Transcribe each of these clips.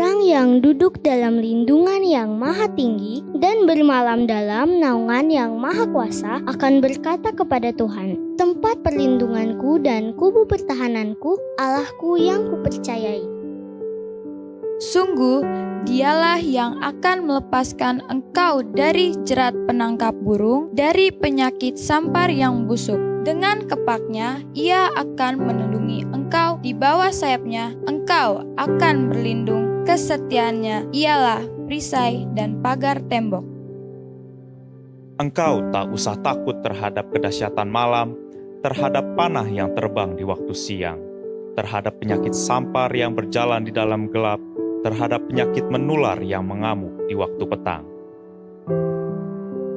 orang yang duduk dalam lindungan yang maha tinggi dan bermalam dalam naungan yang maha kuasa akan berkata kepada Tuhan, tempat perlindunganku dan kubu pertahananku, Allahku yang kupercayai. Sungguh, Dialah yang akan melepaskan engkau dari jerat penangkap burung, dari penyakit sampar yang busuk. Dengan kepaknya, Ia akan melindungi engkau, di bawah sayapnya engkau akan berlindung. Kesetiaannya ialah perisai dan pagar tembok. Engkau tak usah takut terhadap kedahsyatan malam, terhadap panah yang terbang di waktu siang, terhadap penyakit sampar yang berjalan di dalam gelap, terhadap penyakit menular yang mengamuk di waktu petang.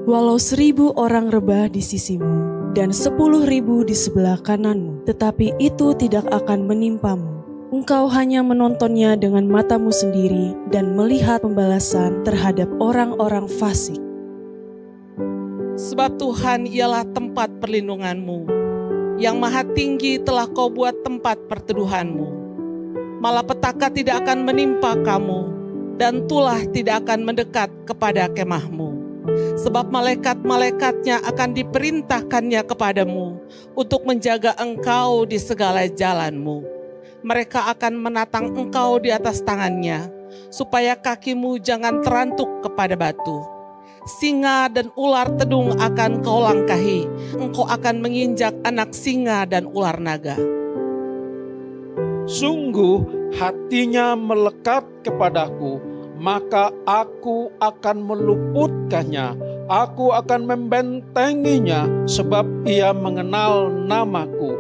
Walau 1.000 orang rebah di sisimu dan 10.000 di sebelah kananmu, tetapi itu tidak akan menimpamu. Engkau hanya menontonnya dengan matamu sendiri dan melihat pembalasan terhadap orang-orang fasik. Sebab Tuhan ialah tempat perlindunganmu, yang maha tinggi telah kau buat tempat perteduhanmu. Malapetaka tidak akan menimpa kamu, dan tulah tidak akan mendekat kepada kemahmu. Sebab malaikat-malaikatnya akan diperintahkannya kepadamu untuk menjaga engkau di segala jalanmu. Mereka akan menatang engkau di atas tangannya, supaya kakimu jangan terantuk kepada batu. Singa dan ular tedung akan kau langkahi, engkau akan menginjak anak singa dan ular naga. Sungguh hatinya melekat kepadaku, maka aku akan meluputkannya. Aku akan membentenginya, sebab ia mengenal namaku.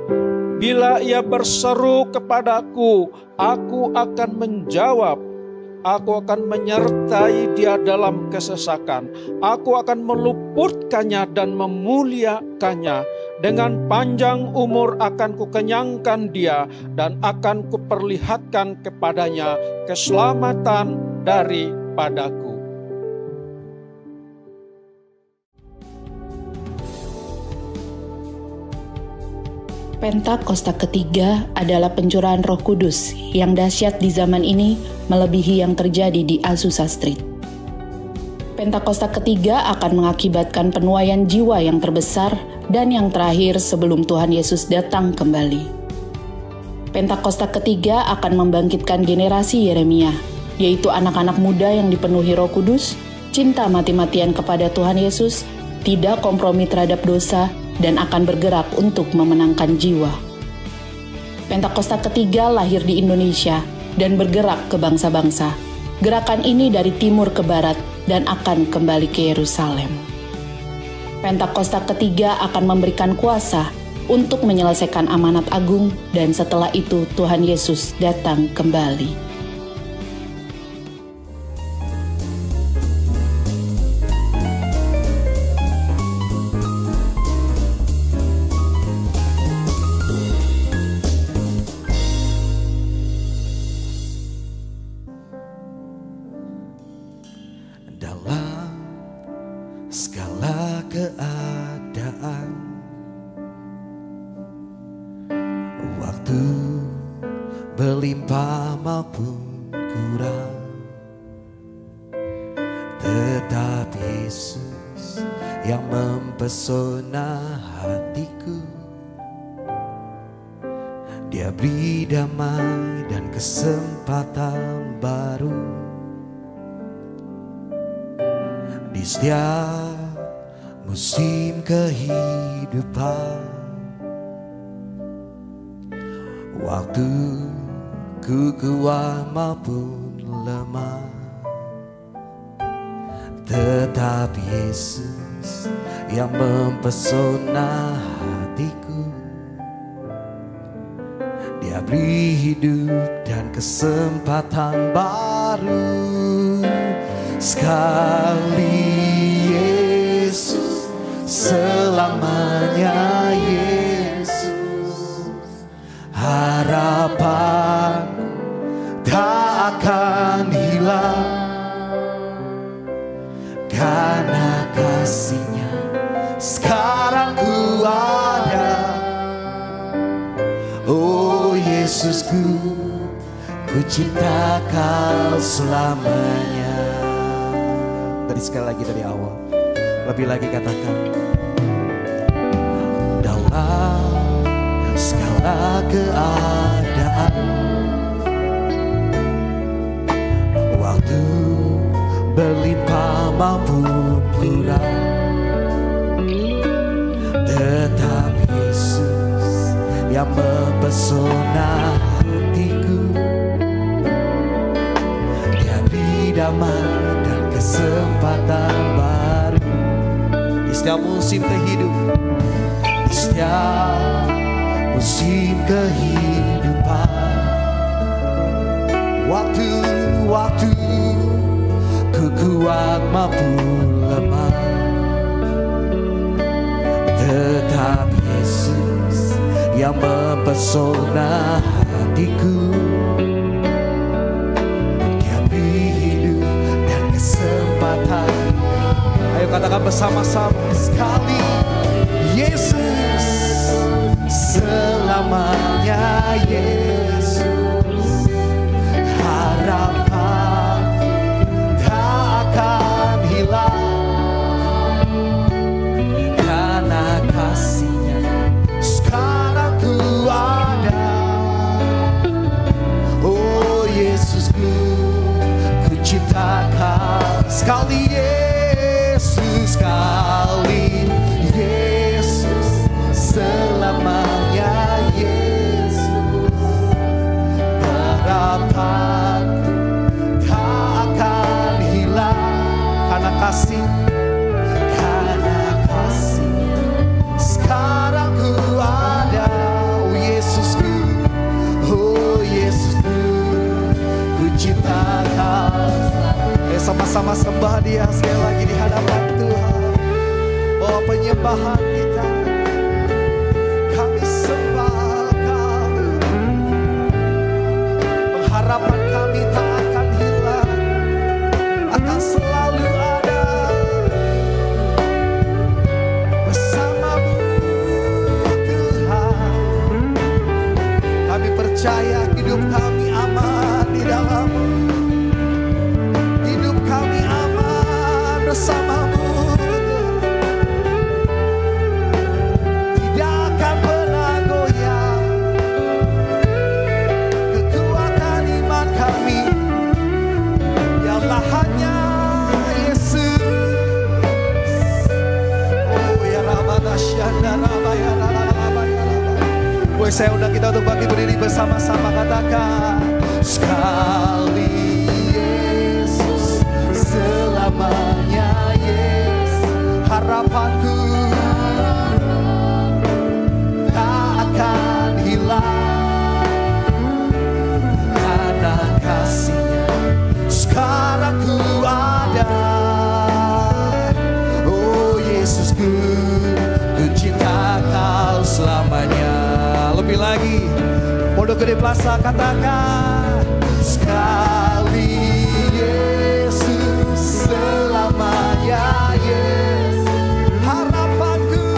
Bila ia berseru kepadaku, aku akan menjawab. Aku akan menyertai dia dalam kesesakan. Aku akan meluputkannya dan memuliakannya. Dengan panjang umur akan kukenyangkan dia, dan akan kuperlihatkan kepadanya keselamatan daripadaku. Pentakosta ketiga adalah pencurahan Roh Kudus yang dahsyat di zaman ini, melebihi yang terjadi di Azusa Street. Pentakosta ketiga akan mengakibatkan penuaian jiwa yang terbesar dan yang terakhir sebelum Tuhan Yesus datang kembali. Pentakosta ketiga akan membangkitkan generasi Yeremia, yaitu anak-anak muda yang dipenuhi Roh Kudus, cinta mati-matian kepada Tuhan Yesus, tidak kompromi terhadap dosa, dan akan bergerak untuk memenangkan jiwa. Pentakosta ketiga lahir di Indonesia dan bergerak ke bangsa-bangsa. Gerakan ini dari timur ke barat dan akan kembali ke Yerusalem. Pentakosta ketiga akan memberikan kuasa untuk menyelesaikan amanat agung, dan setelah itu Tuhan Yesus datang kembali. Dalam segala keadaan, waktu berlimpah maupun kurang, tetap Yesus yang mempesona hatiku. Dia beri damai dan kesempatan baru di setiap musim kehidupan. Waktu ku kuat maupun lemah, tetap Yesus yang mempesona hatiku. Dia beri hidup dan kesempatan baru. Sekali Yesus, selamanya Yesus. Harapan tak akan hilang, karena kasih-Nya sekarang ku ada. Oh Yesusku, ku cinta kau selamanya. Tadi sekali lagi dari awal, lebih lagi katakan. Dalam segala keadaan, waktu berlimpah maupun kurang, tetap Yesus yang mempesona hatiku. Dia beri damai dan kesempatan baru di setiap musim kehidupan, di setiap musim kehidupan. Waktu-waktu ku kuat maupun lemah, tetap Yesus yang mempesona hatiku. Dia beri hidup dan kesempatan. Ayo katakan bersama-sama sekali. Yesus selamanya, Yesus harapan tak akan hilang, karena kasih-Nya sekarang ku ada. Oh Yesusku, ku cinta Kau sekali, Yesus sekali, Yesus selamanya, Yesus harapanku tak akan hilang, karena kasih, karena kasih-Nya sekarang ku ada. Oh Yesusku, oh Yesusku, ku cinta Kau. Sama-sama sembah Dia sekali lagi di hadapan Tuhan. Oh penyembahan kita, kami sembah Kau. Pengharapan kami tak akan hilang, akan selalu ada bersama-Mu Tuhan. Kami percaya hidup kami aman di dalam-Mu, hidup kami aman bersama-Mu. Tidak akan pernah goyah kekuatan iman kami, biarlah hanya Yesus. Oh ya Rabbana Syanda Rabba ya Rabba ya Rabba. Boleh saya undang kita untuk bangkit berdiri bersama-sama, katakan sekali, Yesus selamanya, Yesus harapanku tak akan hilang, karena kasih-Nya sekarang ku ada. Oh Yesusku, ku cinta Kau selamanya. Lebih lagi, Pondok Gede Plaza katakan sekali, Yesus selamanya, Yesus harapanku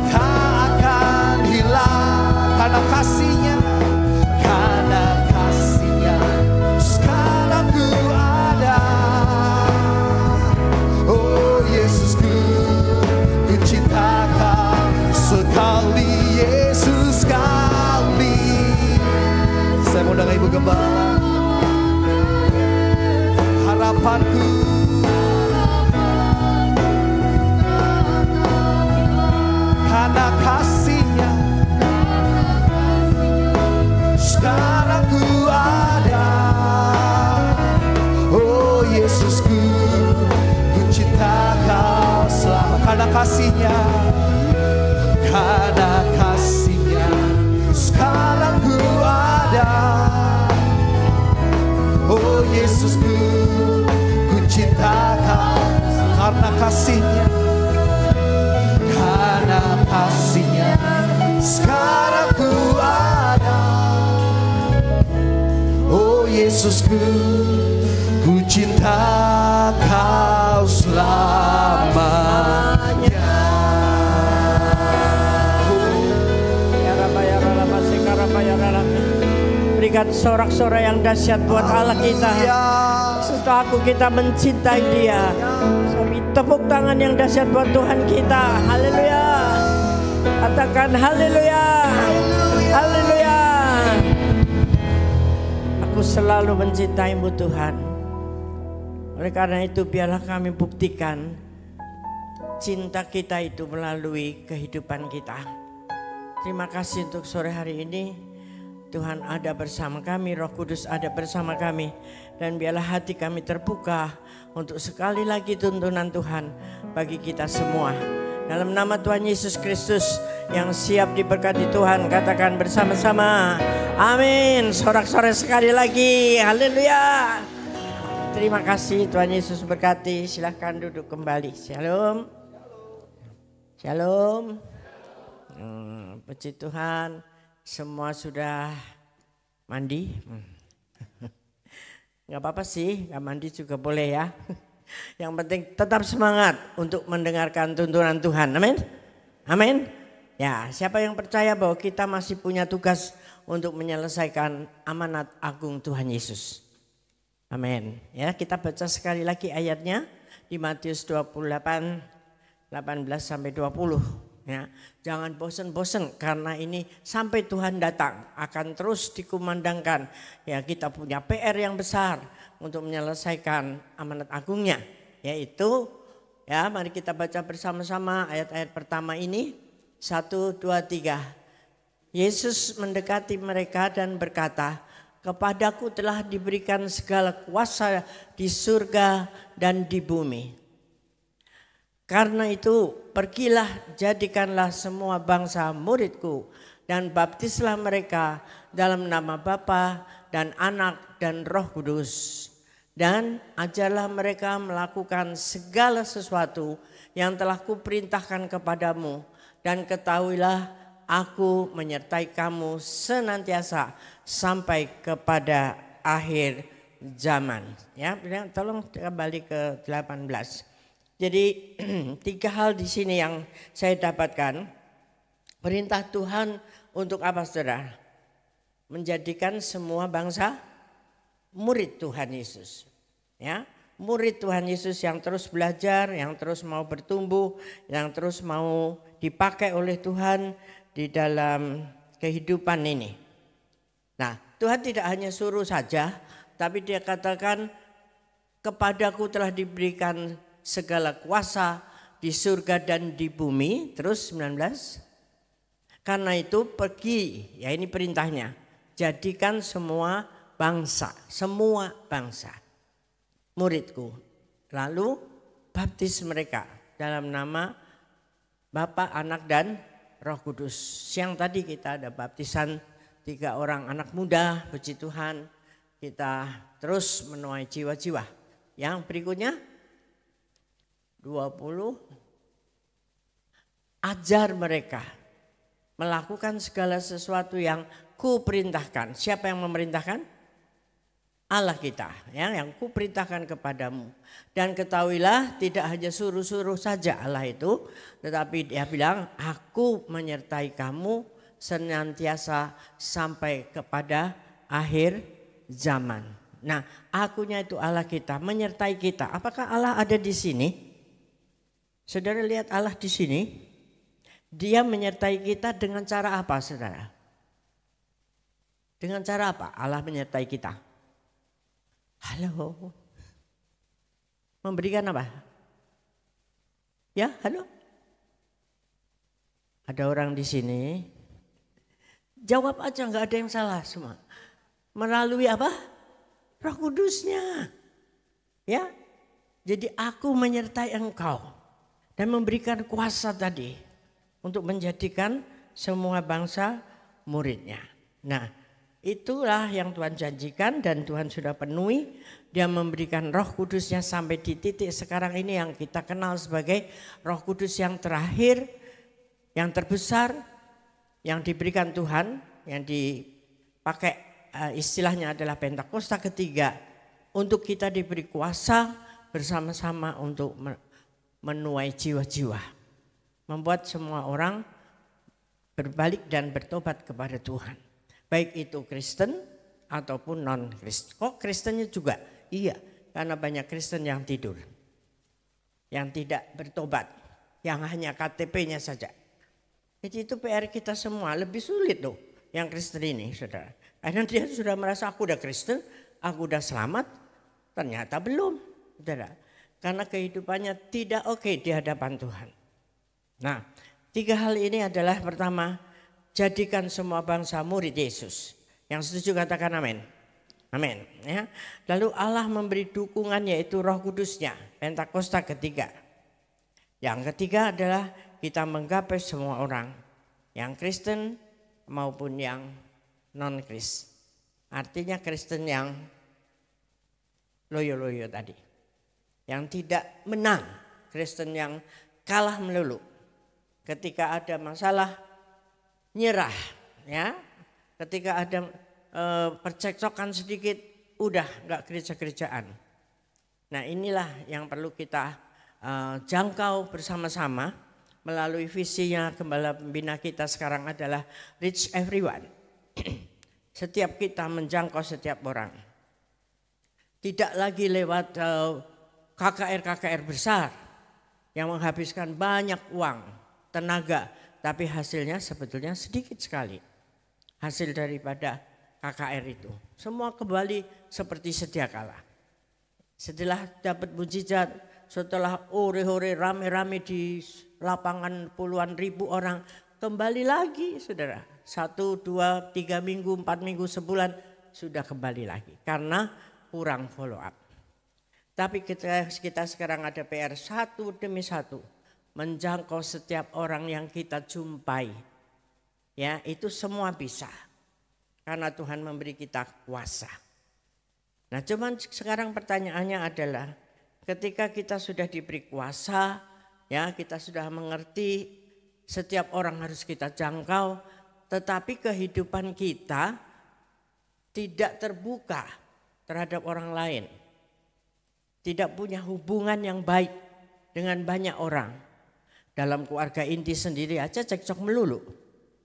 tak akan hilang, karena kasih-Nya, karena kasih-Nya sekarang ku ada. Oh Yesusku, ku cinta Kau sekali, Yesus sekali. Saya mau undang Ibu Gembala. Harapanku karena kasih-Nya sekarang ku ada. Oh Yesusku, ku cinta Kau selama, karena kasih-Nya, karena kasih-Nya sekarang ku ada. Oh Yesusku, ku cinta Kau karena kasih-Nya, karena kasih-Nya sekarang ku ada. Oh Yesusku, ku cinta Kau selamanya. lihat sorak-sorai yang dahsyat buat Allah kita. Setelah kita mencintai Dia. Kami tepuk tangan yang dahsyat buat Tuhan kita. Haleluya. Katakan haleluya. Haleluya. Aku selalu mencintaimu Tuhan. Oleh karena itu biarlah kami buktikan cinta kita itu melalui kehidupan kita. Terima kasih untuk sore hari ini. Tuhan ada bersama kami, Roh Kudus ada bersama kami. Dan biarlah hati kami terbuka untuk sekali lagi tuntunan Tuhan bagi kita semua. Dalam nama Tuhan Yesus Kristus yang siap diberkati Tuhan, katakan bersama-sama. Amin. Sorak-sorai sekali lagi. Haleluya. Terima kasih, Tuhan Yesus berkati. Silahkan duduk kembali. Shalom. Shalom. Puji Tuhan. Semua sudah mandi. Gak apa-apa sih, gak mandi juga boleh ya. Yang penting tetap semangat untuk mendengarkan tuntunan Tuhan. Amin. Amin. Ya, siapa yang percaya bahwa kita masih punya tugas untuk menyelesaikan amanat agung Tuhan Yesus. Amin. Ya, kita baca sekali lagi ayatnya di Matius 28 18 sampai 20. Ya, jangan bosan-bosan karena ini sampai Tuhan datang akan terus dikumandangkan. Ya, kita punya PR yang besar untuk menyelesaikan amanat agungnya, yaitu ya mari kita baca bersama-sama ayat-ayat pertama ini. 1, 2, 3. Yesus mendekati mereka dan berkata, "Kepadaku telah diberikan segala kuasa di surga dan di bumi. Karena itu pergilah, jadikanlah semua bangsa muridku dan baptislah mereka dalam nama Bapa dan Anak dan Roh Kudus. Dan ajarlah mereka melakukan segala sesuatu yang telah kuperintahkan kepadamu. Dan ketahuilah aku menyertai kamu senantiasa sampai kepada akhir zaman." Ya, tolong kembali ke 18. Jadi 3 hal di sini yang saya dapatkan. Perintah Tuhan untuk apa, saudara? Menjadikan semua bangsa murid Tuhan Yesus. Ya, murid Tuhan Yesus yang terus belajar, yang terus mau bertumbuh, yang terus mau dipakai oleh Tuhan di dalam kehidupan ini. Nah, Tuhan tidak hanya suruh saja, tapi Dia katakan, "Kepadaku telah diberikan segala kuasa di surga dan di bumi." Terus 19. "Karena itu pergi," ya ini perintahnya, "jadikan semua bangsa muridku. Lalu baptis mereka dalam nama Bapa, Anak dan Roh Kudus." Siang tadi kita ada baptisan 3 orang anak muda, puji Tuhan. Kita terus menuai jiwa-jiwa. Yang berikutnya 20. Ajar mereka melakukan segala sesuatu yang kuperintahkan. Siapa yang memerintahkan? Allah kita, ya, yang kuperintahkan kepadamu. Dan ketahuilah tidak hanya suruh-suruh saja Allah itu, tetapi Dia bilang, "Aku menyertai kamu senantiasa sampai kepada akhir zaman." Nah, akunya itu Allah kita, menyertai kita. Apakah Allah ada di sini? Saudara lihat Allah di sini, Dia menyertai kita dengan cara apa, saudara? Dengan cara apa Allah menyertai kita? Halo. Memberikan apa? Ya, halo. Ada orang di sini, jawab aja, nggak ada yang salah semua. Melalui apa? Roh Kudusnya. Ya. Jadi aku menyertai engkau. Dan memberikan kuasa tadi untuk menjadikan semua bangsa muridnya. Nah, itulah yang Tuhan janjikan dan Tuhan sudah penuhi. Dia memberikan Roh Kudusnya sampai di titik sekarang ini yang kita kenal sebagai Roh Kudus yang terakhir, yang terbesar, yang diberikan Tuhan, yang dipakai istilahnya adalah Pentakosta ketiga. Untuk kita diberi kuasa bersama-sama untuk menuai jiwa-jiwa. Membuat semua orang berbalik dan bertobat kepada Tuhan. Baik itu Kristen ataupun non-Kristen. Kok Kristennya juga? Iya, karena banyak Kristen yang tidur. Yang tidak bertobat, yang hanya KTP-nya saja. Jadi itu PR kita semua, lebih sulit loh yang Kristen ini, saudara. Karena dia sudah merasa aku udah Kristen, aku udah selamat, ternyata belum, saudara. Karena kehidupannya tidak oke di hadapan Tuhan. Nah, 3 hal ini adalah pertama, jadikan semua bangsa murid Yesus. Yang setuju katakan amin. Amin. Ya. Lalu Allah memberi dukungan yaitu Roh Kudusnya. Pentakosta ketiga. Yang ketiga adalah kita menggapai semua orang. Yang Kristen maupun yang non-Kristen. Artinya Kristen yang loyo-loyo tadi. Yang tidak menang. Kristen yang kalah melulu. Ketika ada masalah nyerah. Ya. Ketika ada percekcokan sedikit, udah gak gereja-gerejaan. Nah inilah yang perlu kita jangkau bersama-sama melalui visinya Gembala Pembina kita sekarang adalah reach everyone. Setiap kita menjangkau setiap orang. Tidak lagi lewat KKR-KKR besar yang menghabiskan banyak uang, tenaga, tapi hasilnya sebetulnya sedikit sekali. Hasil daripada KKR itu. Semua kembali seperti sedia kala. Setelah dapat mujizat, setelah ore-ore rame-rame di lapangan puluhan ribu orang, kembali lagi saudara. 1, 2, 3 minggu, 4 minggu, sebulan sudah kembali lagi. Karena kurang follow up. Tapi kita sekarang ada PR satu demi satu. Menjangkau setiap orang yang kita jumpai. Ya, itu semua bisa. Karena Tuhan memberi kita kuasa. Nah cuman sekarang pertanyaannya adalah ketika kita sudah diberi kuasa, ya kita sudah mengerti setiap orang harus kita jangkau, tetapi kehidupan kita tidak terbuka terhadap orang lain. Tidak punya hubungan yang baik dengan banyak orang. Dalam keluarga inti sendiri aja cekcok melulu.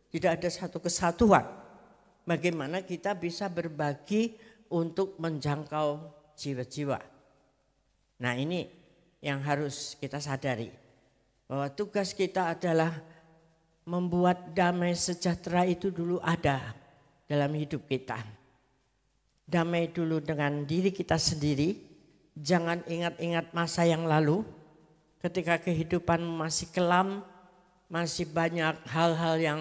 Tidak ada satu kesatuan. Bagaimana kita bisa berbagi untuk menjangkau jiwa-jiwa. Nah ini yang harus kita sadari. Bahwa tugas kita adalah membuat damai sejahtera itu dulu ada dalam hidup kita. Damai dulu dengan diri kita sendiri. Jangan ingat-ingat masa yang lalu. Ketika kehidupan masih kelam, masih banyak hal-hal yang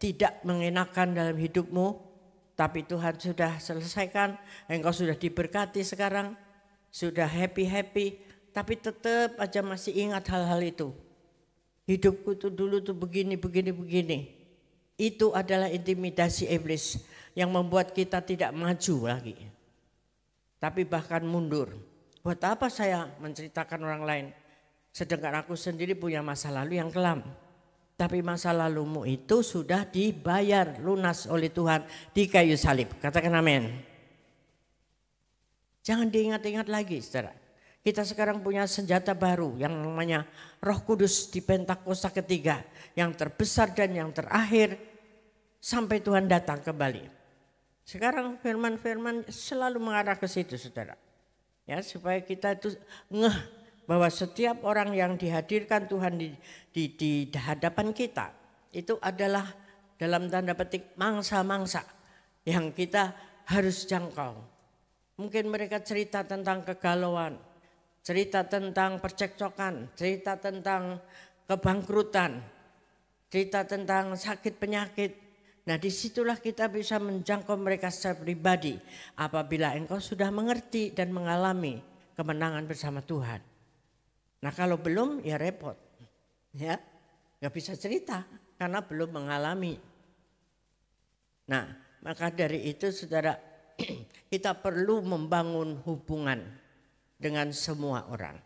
tidak mengenakan dalam hidupmu. Tapi Tuhan sudah selesaikan, engkau sudah diberkati sekarang, sudah happy-happy, tapi tetap aja masih ingat hal-hal itu. Hidupku tuh dulu tuh begini. Itu adalah intimidasi iblis yang membuat kita tidak maju lagi. Tapi bahkan mundur. Buat apa saya menceritakan orang lain, sedangkan aku sendiri punya masa lalu yang kelam. Tapi masa lalumu itu sudah dibayar lunas oleh Tuhan di kayu salib. Katakan amin. Jangan diingat-ingat lagi saudara. Kita sekarang punya senjata baru yang namanya Roh Kudus di Pentakosta ketiga. Yang terbesar dan yang terakhir sampai Tuhan datang kembali. Sekarang firman-firman selalu mengarah ke situ saudara. Ya, supaya kita itu ngeh. Bahwa setiap orang yang dihadirkan Tuhan di hadapan kita itu adalah dalam tanda petik mangsa-mangsa yang kita harus jangkau. Mungkin mereka cerita tentang kegalauan, cerita tentang percekcokan, cerita tentang kebangkrutan, cerita tentang sakit penyakit. Nah disitulah kita bisa menjangkau mereka secara pribadi apabila engkau sudah mengerti dan mengalami kemenangan bersama Tuhan. Nah kalau belum ya repot, ya nggak bisa cerita karena belum mengalami. Nah maka dari itu saudara kita perlu membangun hubungan dengan semua orang.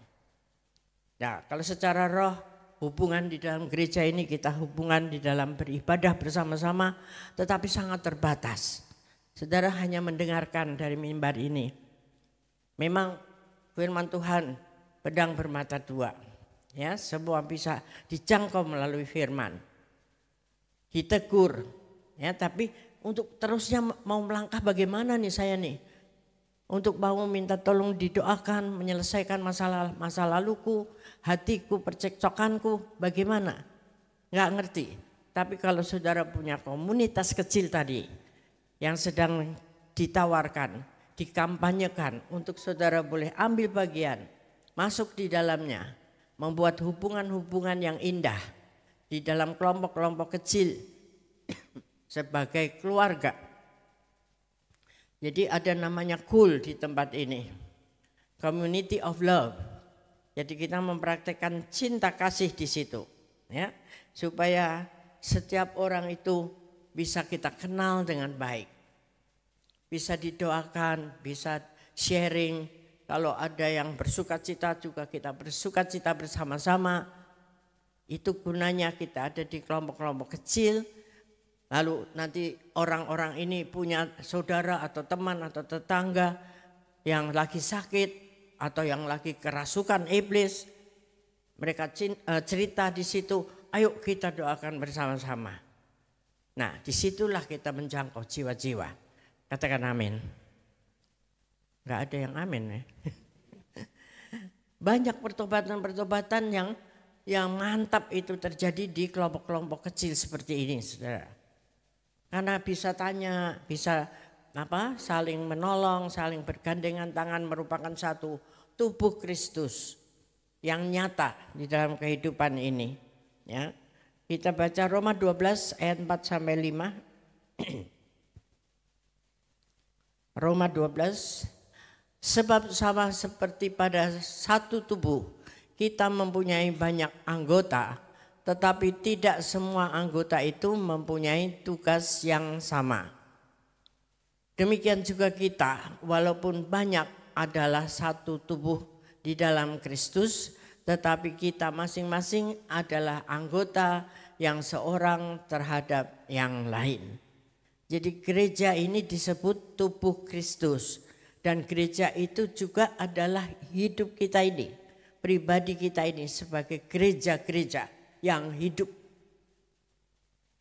Nah kalau secara roh hubungan di dalam gereja ini kita hubungan di dalam beribadah bersama-sama tetapi sangat terbatas. Saudara hanya mendengarkan dari mimbar ini. Memang firman Tuhan pedang bermata dua, ya semua bisa dijangkau melalui firman, ditegur, ya tapi untuk terusnya mau melangkah bagaimana nih saya nih. Untuk mau minta tolong didoakan, menyelesaikan masa laluku, hatiku, percekcokanku, bagaimana? Nggak ngerti. Tapi kalau saudara punya komunitas kecil tadi yang sedang ditawarkan, dikampanyekan untuk saudara boleh ambil bagian, masuk di dalamnya, membuat hubungan-hubungan yang indah di dalam kelompok-kelompok kecil sebagai keluarga. Jadi ada namanya KUL di tempat ini, Community of Love. Jadi kita mempraktekkan cinta kasih di situ, ya, supaya setiap orang itu bisa kita kenal dengan baik, bisa didoakan, bisa sharing. Kalau ada yang bersukacita juga kita bersukacita bersama-sama. Itu gunanya kita ada di kelompok-kelompok kecil. Lalu nanti orang-orang ini punya saudara atau teman atau tetangga yang lagi sakit atau yang lagi kerasukan iblis. Mereka cerita di situ, ayo kita doakan bersama-sama. Nah, disitulah kita menjangkau jiwa-jiwa. Katakan amin. Gak ada yang amin ya. Banyak pertobatan-pertobatan yang mantap itu terjadi di kelompok-kelompok kecil seperti ini, saudara. Karena bisa tanya, bisa saling menolong, saling bergandengan tangan merupakan satu tubuh Kristus yang nyata di dalam kehidupan ini. Ya, kita baca Roma 12 ayat 4 sampai 5. Roma 12, sebab sama seperti pada satu tubuh kita mempunyai banyak anggota, tetapi tidak semua anggota itu mempunyai tugas yang sama. Demikian juga kita, walaupun banyak adalah satu tubuh di dalam Kristus, tetapi kita masing-masing adalah anggota yang seorang terhadap yang lain. Jadi gereja ini disebut tubuh Kristus, dan gereja itu juga adalah hidup kita ini, pribadi kita ini sebagai gereja-gereja yang hidup.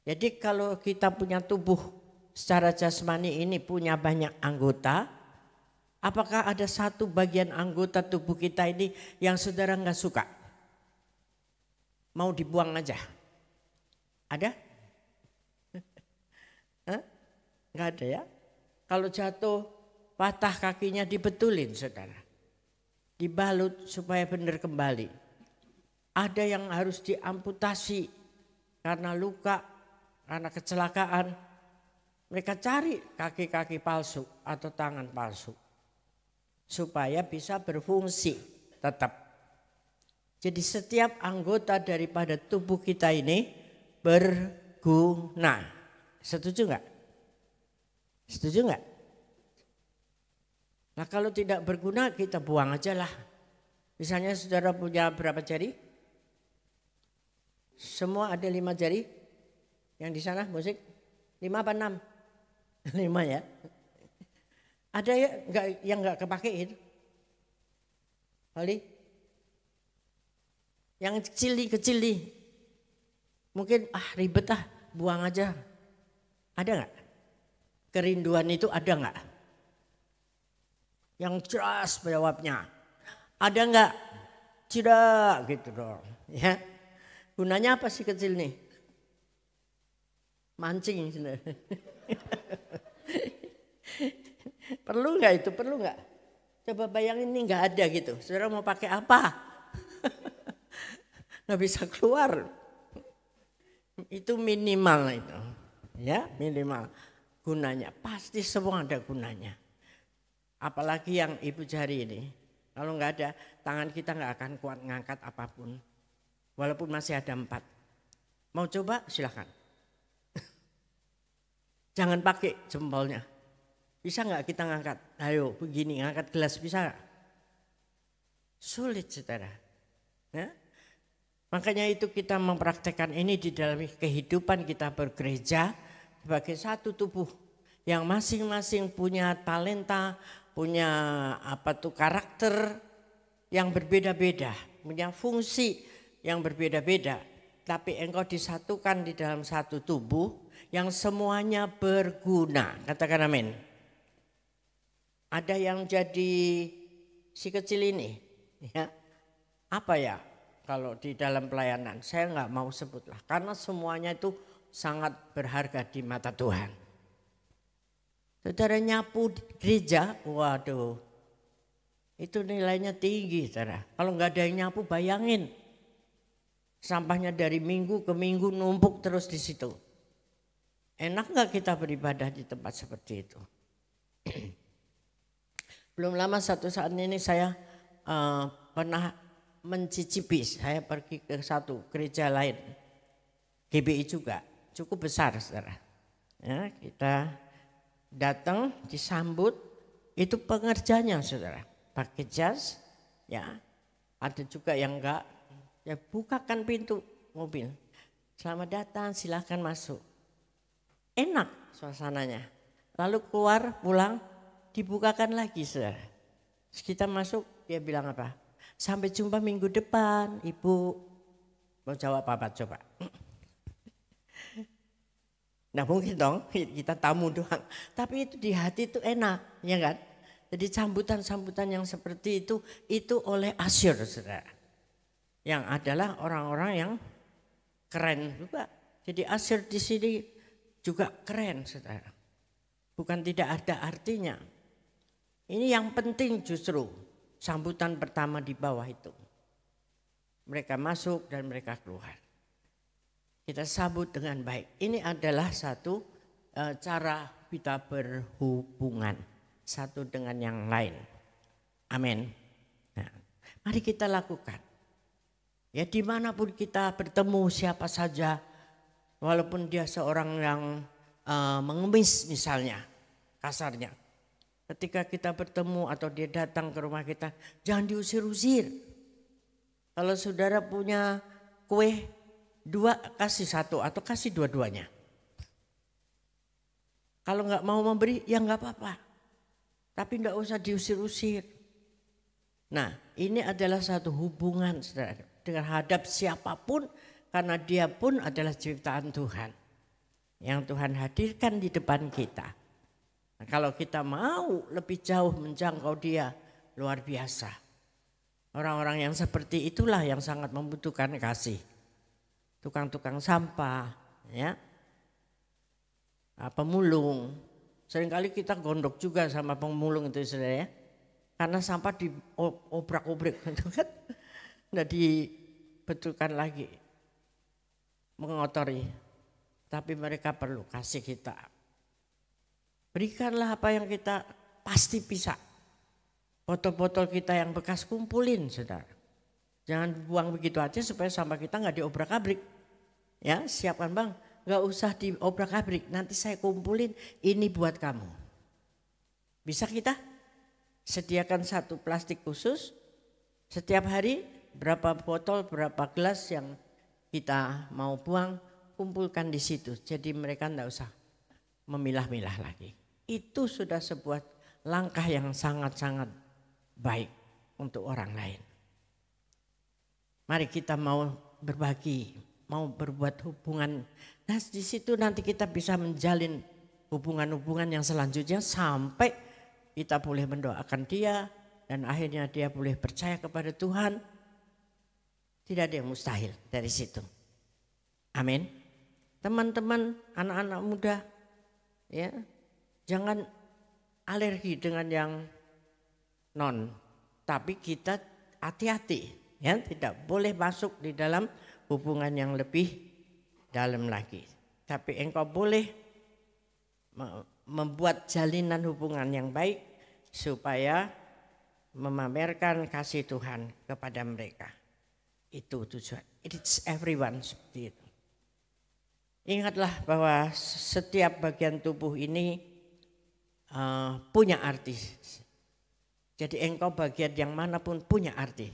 Jadi kalau kita punya tubuh secara jasmani ini punya banyak anggota, apakah ada satu bagian anggota tubuh kita ini yang saudara nggak suka? Mau dibuang aja? Ada? Nggak ada ya? Kalau jatuh patah kakinya dibetulin saudara, dibalut supaya benar kembali. Ada yang harus diamputasi karena luka, karena kecelakaan. Mereka cari kaki-kaki palsu atau tangan palsu supaya bisa berfungsi tetap. Jadi setiap anggota daripada tubuh kita ini berguna. Setuju enggak? Setuju enggak? Nah kalau tidak berguna kita buang aja lah. Misalnya saudara punya berapa jari? Semua ada 5 jari? Yang di sana musik? 5 apa 6? 5 ya. Ada ya yang enggak kepake itu? Oli? Yang kecil nih. Mungkin ribet buang aja. Ada enggak? Kerinduan itu ada enggak? Yang jelas jawabnya. Ada enggak? Tidak gitu dong. Ya. Gunanya apa sih kecil nih? Mancing. Perlu enggak itu? Perlu enggak? Coba bayangin nih enggak ada gitu. Saudara mau pakai apa? Nggak bisa keluar. Itu minimal itu. Ya, minimal. Gunanya pasti semua ada gunanya. Apalagi yang ibu jari ini. Kalau nggak ada, tangan kita nggak akan kuat ngangkat apapun. Walaupun masih ada 4. Mau coba silakan. Jangan pakai jempolnya. Bisa nggak kita ngangkat? Ayo begini ngangkat gelas bisa nggak? Sulit saudara. Ya? Makanya itu kita mempraktekkan ini di dalam kehidupan kita bergereja sebagai satu tubuh yang masing-masing punya talenta, punya karakter yang berbeda-beda, punya fungsi yang berbeda-beda. Tapi engkau disatukan di dalam satu tubuh yang semuanya berguna. Katakan amin. Ada yang jadi si kecil ini, ya. Apa ya kalau di dalam pelayanan? Saya nggak mau sebutlah, karena semuanya itu sangat berharga di mata Tuhan. Saudara nyapu di gereja, waduh, itu nilainya tinggi, saudara. Kalau nggak ada yang nyapu, bayangin sampahnya dari minggu ke minggu numpuk terus di situ. Enak nggak kita beribadah di tempat seperti itu? Belum lama satu saat ini saya pernah mencicipi, saya pergi ke satu gereja lain, GBI juga, cukup besar, saudara. Ya, kita datang disambut, itu pengerjanya, saudara, pakai jas, ya. Ada juga yang enggak, ya bukakan pintu mobil, selamat datang, silahkan masuk. Enak suasananya. Lalu keluar pulang dibukakan lagi, saudara. Terus kita masuk, dia bilang apa? Sampai jumpa minggu depan, Ibu. Mau jawab apa coba? Nah mungkin dong, kita tamu doang. Tapi itu di hati itu enak, ya kan? Jadi sambutan-sambutan yang seperti itu oleh asyur, saudara. Yang adalah orang-orang yang keren juga. Jadi asyur di sini juga keren, saudara. Bukan tidak ada artinya. Ini yang penting justru. Sambutan pertama di bawah itu. Mereka masuk dan mereka keluar. Kita sambut dengan baik. Ini adalah satu cara kita berhubungan satu dengan yang lain. Amin. Nah, mari kita lakukan. Ya dimanapun kita bertemu siapa saja. Walaupun dia seorang yang mengemis misalnya, kasarnya. Ketika kita bertemu atau dia datang ke rumah kita, jangan diusir-usir. Kalau saudara punya kue 2, kasih 1 atau kasih dua-duanya. Kalau nggak mau memberi, ya nggak apa-apa. Tapi nggak usah diusir-usir. Nah, ini adalah satu hubungan, saudara, dengan hadap siapapun, karena dia pun adalah ciptaan Tuhan yang Tuhan hadirkan di depan kita. Nah, kalau kita mau lebih jauh menjangkau dia, luar biasa. Orang-orang yang seperti itulah yang sangat membutuhkan kasih. Tukang-tukang sampah, ya, pemulung. Seringkali kita gondok juga sama pemulung itu, saudara, ya. Karena sampah diobrak-obrik, gitu kan, nggak dibetulkan lagi, mengotori. Tapi mereka perlu kasih kita. Berikanlah apa yang kita pasti bisa. Botol-botol kita yang bekas kumpulin, saudara. Jangan buang begitu aja supaya sampah kita nggak diobrak-abrik. Ya, siapkan bang, nggak usah diobrak-abrik. Nanti saya kumpulin, ini buat kamu. Bisa kita sediakan satu plastik khusus. Setiap hari berapa botol, berapa gelas yang kita mau buang, kumpulkan di situ. Jadi mereka nggak usah memilah-milah lagi. Itu sudah sebuah langkah yang sangat-sangat baik untuk orang lain. Mari kita mau berbagi, mau berbuat hubungan. Nah di situ nanti kita bisa menjalin hubungan-hubungan yang selanjutnya sampai kita boleh mendoakan dia dan akhirnya dia boleh percaya kepada Tuhan. Tidak ada yang mustahil dari situ. Amin. Teman-teman, anak-anak muda, ya, jangan alergi dengan yang non, tapi kita hati-hati, ya, tidak boleh masuk di dalam hubungan yang lebih dalam lagi. Tapi engkau boleh membuat jalinan hubungan yang baik supaya memamerkan kasih Tuhan kepada mereka. Itu tujuan. It's everyone seperti itu. Ingatlah bahwa setiap bagian tubuh ini punya arti. Jadi engkau bagian yang manapun punya arti.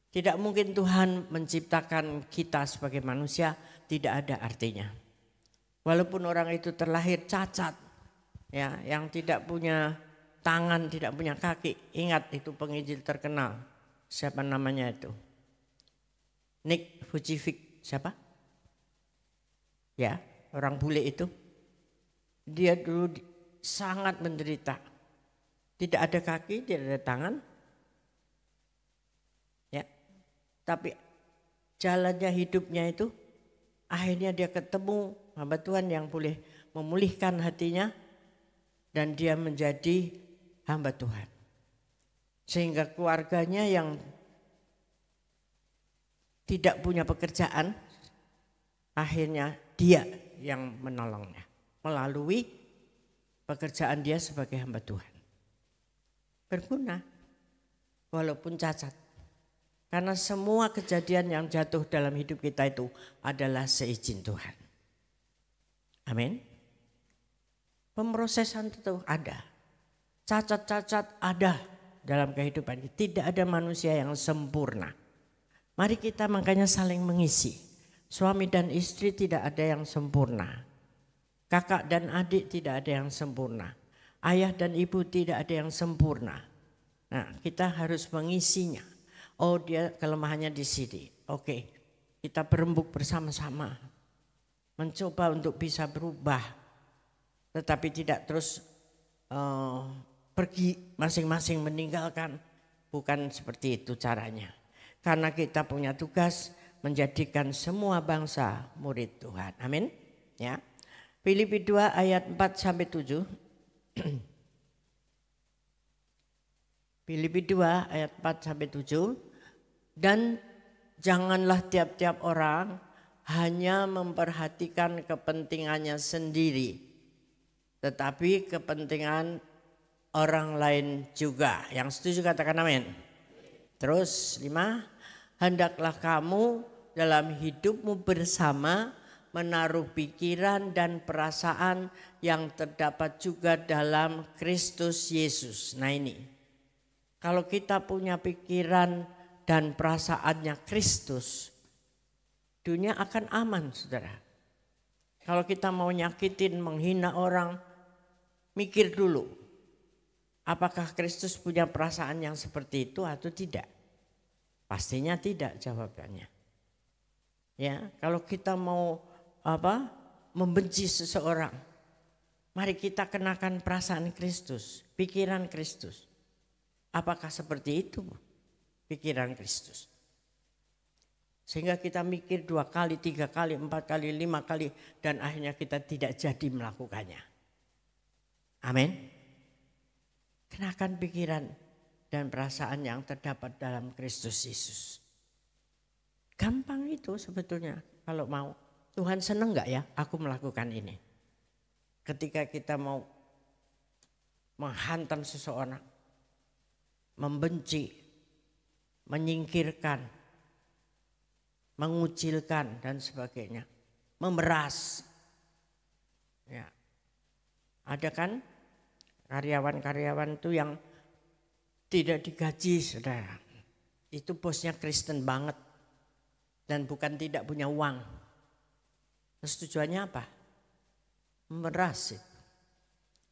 Tidak mungkin Tuhan menciptakan kita sebagai manusia tidak ada artinya. Walaupun orang itu terlahir cacat, ya, yang tidak punya tangan, tidak punya kaki. Ingat itu penginjil terkenal. Siapa namanya itu? Nick Vujicic, siapa? Ya, orang bule itu. Dia dulu sangat menderita. Tidak ada kaki, tidak ada tangan. Ya. Tapi jalannya hidupnya itu akhirnya dia ketemu hamba Tuhan yang boleh memulihkan hatinya dan dia menjadi hamba Tuhan. Sehingga keluarganya yang tidak punya pekerjaan, akhirnya dia yang menolongnya melalui pekerjaan dia sebagai hamba Tuhan. Berguna walaupun cacat. Karena semua kejadian yang jatuh dalam hidup kita itu adalah seizin Tuhan. Amin. Pemrosesan itu ada. Cacat-cacat ada dalam kehidupan kita. Tidak ada manusia yang sempurna. Mari kita makanya saling mengisi. Suami dan istri tidak ada yang sempurna. Kakak dan adik tidak ada yang sempurna. Ayah dan ibu tidak ada yang sempurna. Nah, kita harus mengisinya. Oh, dia kelemahannya di sini. Oke, kita berembuk bersama-sama. Mencoba untuk bisa berubah. Tetapi tidak terus pergi masing-masing meninggalkan. Bukan seperti itu caranya. Karena kita punya tugas menjadikan semua bangsa murid Tuhan. Amin. Ya. Filipi 2 ayat 4 sampai 7. Filipi 2 ayat 4 sampai 7. Dan janganlah tiap-tiap orang hanya memperhatikan kepentingannya sendiri, tetapi kepentingan orang lain juga. Yang setuju katakan amin. Terus 5, hendaklah kamu dalam hidupmu bersama menaruh pikiran dan perasaan yang terdapat juga dalam Kristus Yesus. Nah ini, kalau kita punya pikiran dan perasaannya Kristus, dunia akan aman, saudara. Kalau kita mau nyakitin, menghina orang, mikir dulu. Apakah Kristus punya perasaan yang seperti itu atau tidak? Pastinya tidak jawabannya. Ya, kalau kita mau membenci seseorang, mari kita kenakan perasaan Kristus, pikiran Kristus. Apakah seperti itu pikiran Kristus? Sehingga kita mikir 2 kali, 3 kali, 4 kali, 5 kali dan akhirnya kita tidak jadi melakukannya. Amin. Kenakan pikiran dan perasaan yang terdapat dalam Kristus Yesus. Gampang itu sebetulnya kalau mau. Tuhan senang gak ya aku melakukan ini? Ketika kita mau menghantam seseorang, membenci, menyingkirkan, mengucilkan dan sebagainya, memeras. Ya. Ada kan karyawan-karyawan itu yang tidak digaji, saudara. Itu bosnya Kristen banget dan bukan tidak punya uang. Terus tujuannya apa? Memeras.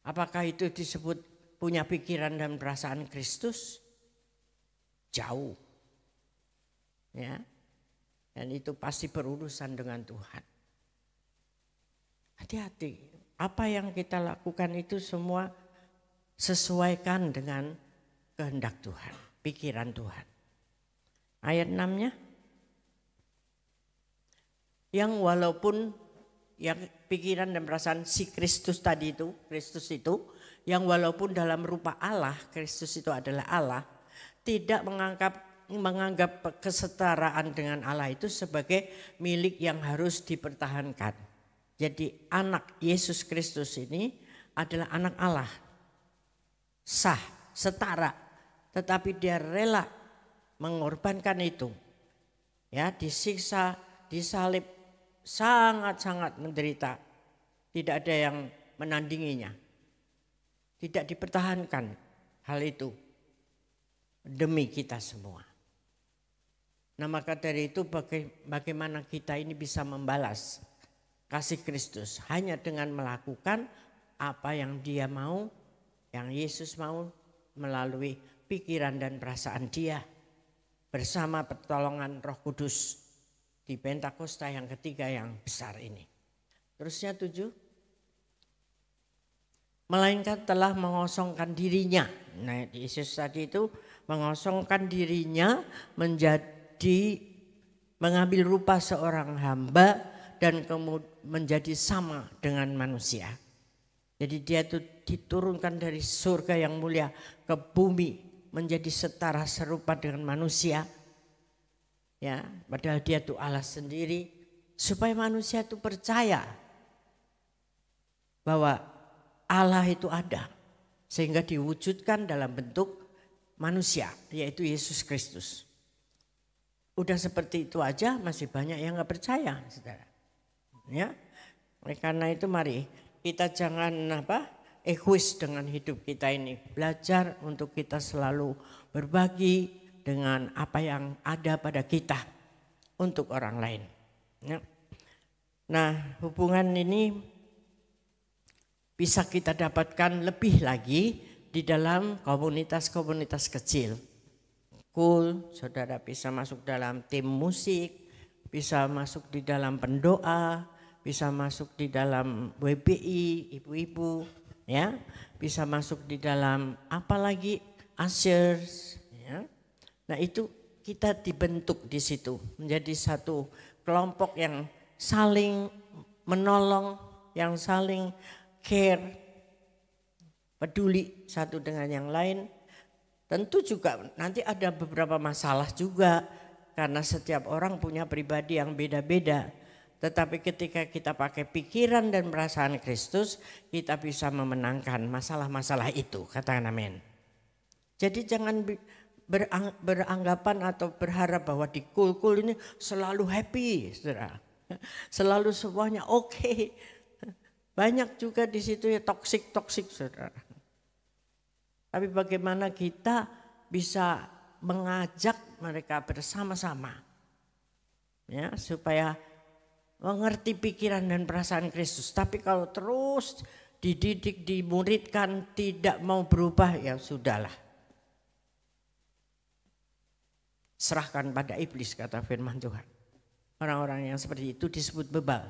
Apakah itu disebut punya pikiran dan perasaan Kristus? Jauh. Ya. Dan itu pasti berurusan dengan Tuhan. Hati-hati. Apa yang kita lakukan itu semua sesuaikan dengan kehendak Tuhan, pikiran Tuhan. Ayat 6-nya. Yang walaupun yang pikiran dan perasaan si Kristus tadi itu, Kristus itu, yang walaupun dalam rupa Allah, Kristus itu adalah Allah, tidak menganggap kesetaraan dengan Allah itu sebagai milik yang harus dipertahankan. Jadi anak Yesus Kristus ini adalah anak Allah. Sah, setara, tetapi dia rela mengorbankan itu. Ya, disiksa, disalib, sangat-sangat menderita. Tidak ada yang menandinginya. Tidak dipertahankan hal itu demi kita semua. Nah, maka dari itu bagaimana kita ini bisa membalas kasih Kristus hanya dengan melakukan apa yang dia mau, yang Yesus mau melalui pikiran dan perasaan dia bersama pertolongan Roh Kudus di Pentakosta yang ketiga yang besar ini. Terusnya 7. Melainkan telah mengosongkan dirinya. Nah, Yesus tadi itu mengosongkan dirinya menjadi mengambil rupa seorang hamba dan kemudian menjadi sama dengan manusia. Jadi dia itu diturunkan dari surga yang mulia ke bumi menjadi setara serupa dengan manusia. Ya, padahal dia itu Allah sendiri, supaya manusia itu percaya bahwa Allah itu ada, sehingga diwujudkan dalam bentuk manusia, yaitu Yesus Kristus. Udah seperti itu aja masih banyak yang nggak percaya, saudara. Ya, oleh karena itu mari kita jangan egois dengan hidup kita ini. Belajar untuk kita selalu berbagi dengan apa yang ada pada kita untuk orang lain. Ya. Nah, hubungan ini bisa kita dapatkan lebih lagi di dalam komunitas-komunitas kecil. Cool, saudara bisa masuk dalam tim musik, bisa masuk di dalam pendoa, bisa masuk di dalam WBI, ibu-ibu, ya, bisa masuk di dalam apalagi ushers, ya. Nah itu kita dibentuk di situ menjadi satu kelompok yang saling menolong, yang saling care, peduli satu dengan yang lain. Tentu juga nanti ada beberapa masalah juga karena setiap orang punya pribadi yang beda-beda. Tetapi ketika kita pakai pikiran dan perasaan Kristus, kita bisa memenangkan masalah-masalah itu. Katakan amin. Jadi jangan beranggapan atau berharap bahwa di kul-kul ini selalu happy, saudara. Selalu semuanya oke. Banyak juga di situ ya toksik, saudara. Tapi bagaimana kita bisa mengajak mereka bersama-sama, ya, supaya mengerti pikiran dan perasaan Kristus. Tapi kalau terus dididik, dimuridkan, tidak mau berubah, ya sudahlah. Serahkan pada iblis, kata firman Tuhan. Orang-orang yang seperti itu disebut bebal.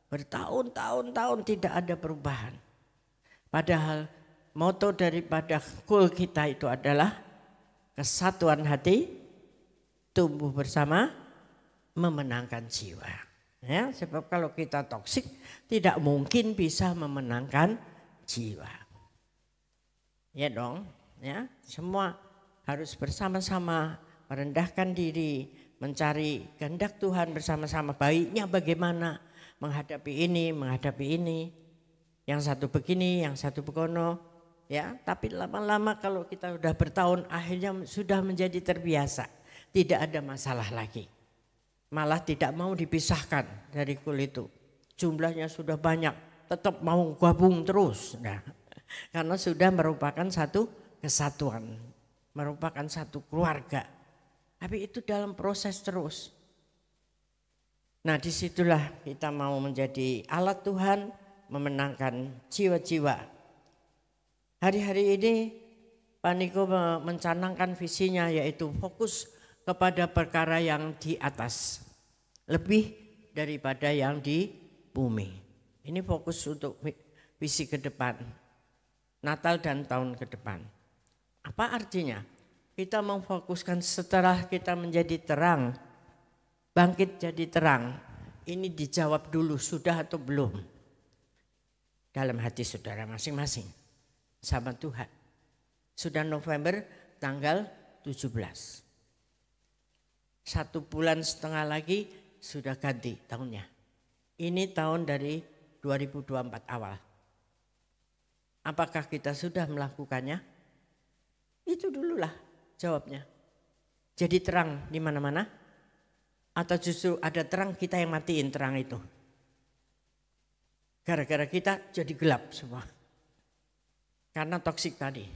Bertahun-tahun tidak ada perubahan. Padahal moto daripada kul kita itu adalah kesatuan hati, tumbuh bersama, memenangkan jiwa. Ya, sebab kalau kita toksik tidak mungkin bisa memenangkan jiwa. Ya dong, ya, semua harus bersama-sama merendahkan diri, mencari kehendak Tuhan bersama-sama. Baiknya bagaimana menghadapi ini, yang satu begini, yang satu begono, ya. Tapi lama-lama kalau kita sudah bertahun, akhirnya sudah menjadi terbiasa, tidak ada masalah lagi. Malah tidak mau dipisahkan dari kul itu. Jumlahnya sudah banyak, tetap mau gabung terus. Nah, karena sudah merupakan satu kesatuan, merupakan satu keluarga. Tapi itu dalam proses terus. Nah, disitulah kita mau menjadi alat Tuhan memenangkan jiwa-jiwa. Hari-hari ini Pak Niko mencanangkan visinya, yaitu fokus kepada perkara yang di atas, lebih daripada yang di bumi. Ini fokus untuk visi ke depan, Natal dan tahun ke depan. Apa artinya? Kita memfokuskan setelah kita menjadi terang, bangkit jadi terang. Ini dijawab dulu, sudah atau belum? Dalam hati saudara masing-masing, sama Tuhan. Sudah November tanggal 17. 1,5 bulan lagi sudah ganti tahunnya. Ini tahun dari 2024 awal. Apakah kita sudah melakukannya? Itu dululah jawabnya. Jadi terang di mana-mana? Atau justru ada terang kita yang matiin terang itu? Gara-gara kita jadi gelap semua. Karena toksik tadi.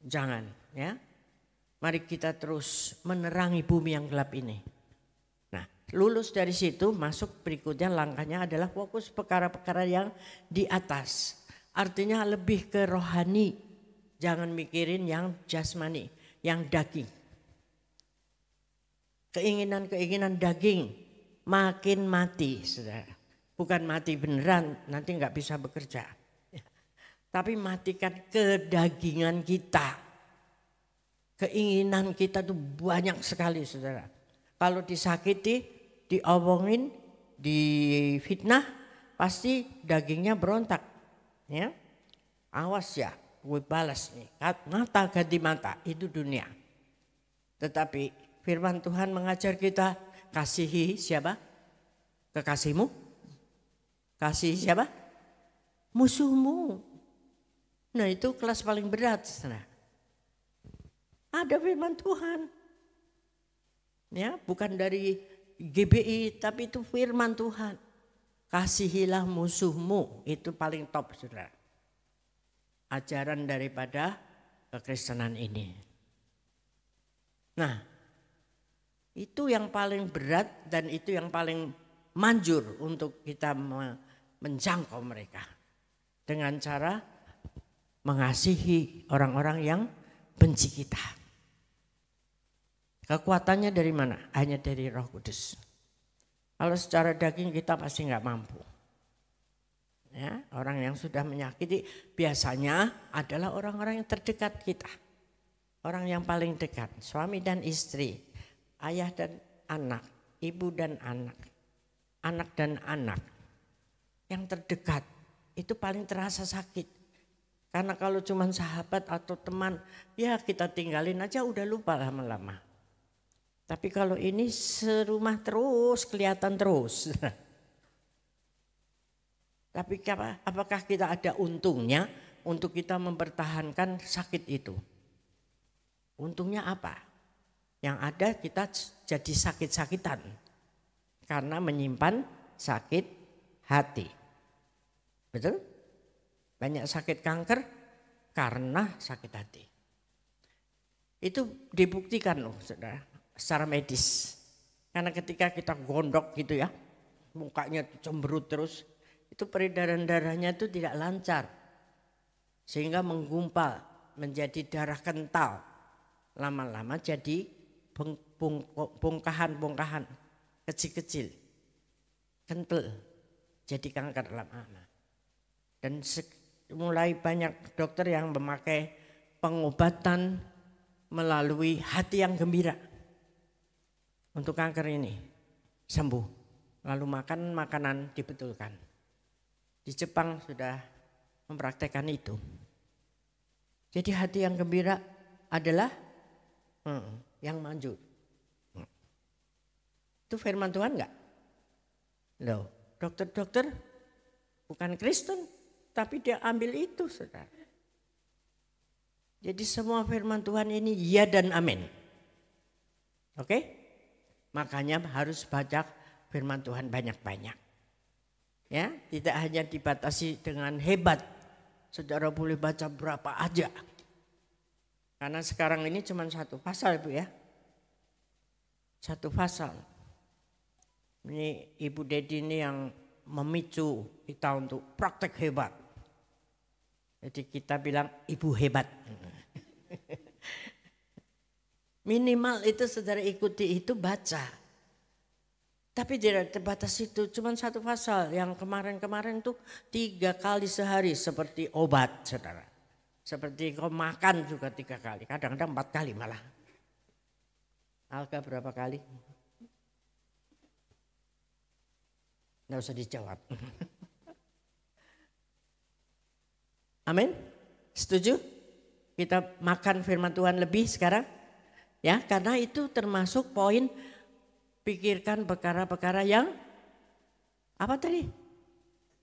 Jangan, ya. Mari kita terus menerangi bumi yang gelap ini. Nah, lulus dari situ masuk berikutnya, langkahnya adalah fokus perkara-perkara yang di atas. Artinya lebih ke rohani. Jangan mikirin yang jasmani, yang daging. Keinginan-keinginan daging makin mati, saudara. Bukan mati beneran, nanti nggak bisa bekerja. Tapi matikan kedagingan kita. Keinginan kita tuh banyak sekali saudara. Kalau disakiti, diomongin, difitnah, pasti dagingnya berontak. Ya, awas ya, gue balas nih. Mata ganti mata, itu dunia. Tetapi firman Tuhan mengajar kita, kasihi siapa? Kekasihmu? Kasihi siapa? Musuhmu. Nah itu kelas paling berat. Saudara. Ada firman Tuhan. Ya, bukan dari GBI tapi itu firman Tuhan. Kasihilah musuhmu, itu paling top saudara. Ajaran daripada kekristenan ini. Nah, itu yang paling berat dan itu yang paling manjur untuk kita menjangkau mereka. Dengan cara mengasihi orang-orang yang benci kita. Kekuatannya dari mana? Hanya dari Roh Kudus. Kalau secara daging kita pasti nggak mampu. Ya, orang yang sudah menyakiti biasanya adalah orang-orang yang terdekat kita. Orang yang paling dekat, suami dan istri, ayah dan anak, ibu dan anak, anak dan anak. Yang terdekat itu paling terasa sakit. Karena kalau cuma sahabat atau teman, ya kita tinggalin aja udah lupa lama-lama. Tapi kalau ini serumah terus, kelihatan terus. Tapi apakah kita ada untungnya untuk kita mempertahankan sakit itu? Untungnya apa? Yang ada kita jadi sakit-sakitan. Karena menyimpan sakit hati. Betul? Banyak sakit kanker karena sakit hati. Itu dibuktikan loh saudara, secara medis. Karena ketika kita gondok gitu ya, mukanya cemberut terus, itu peredaran darahnya itu tidak lancar. Sehingga menggumpal menjadi darah kental. Lama-lama jadi bongkahan-bongkahan kecil-kecil. Kental, jadi kanker lama-lama. Dan mulai banyak dokter yang memakai pengobatan melalui hati yang gembira. Untuk kanker ini sembuh. Lalu makan makanan dibetulkan. Di Jepang sudah mempraktekkan itu. Jadi hati yang gembira adalah yang manjur. Itu firman Tuhan enggak? Loh, dokter-dokter bukan Kristen, tapi dia ambil itu saudara. Jadi semua firman Tuhan ini ya dan amin. Oke? Makanya harus baca firman Tuhan banyak-banyak. Ya, tidak hanya dibatasi dengan hebat. Saudara boleh baca berapa aja. Karena sekarang ini cuma satu pasal Bu ya. Satu pasal. Ini Ibu Dedi ini yang memicu kita untuk praktek hebat. Jadi kita bilang ibu hebat. Minimal itu saudara ikuti itu baca. Tapi tidak terbatas itu, cuma satu pasal. Yang kemarin-kemarin tuh 3 kali sehari seperti obat saudara. Seperti kau makan juga 3 kali, kadang-kadang 4 kali malah. Alga berapa kali? Nggak usah dijawab. Amin? Setuju? Kita makan firman Tuhan lebih sekarang? Ya, karena itu termasuk poin pikirkan perkara-perkara yang apa tadi?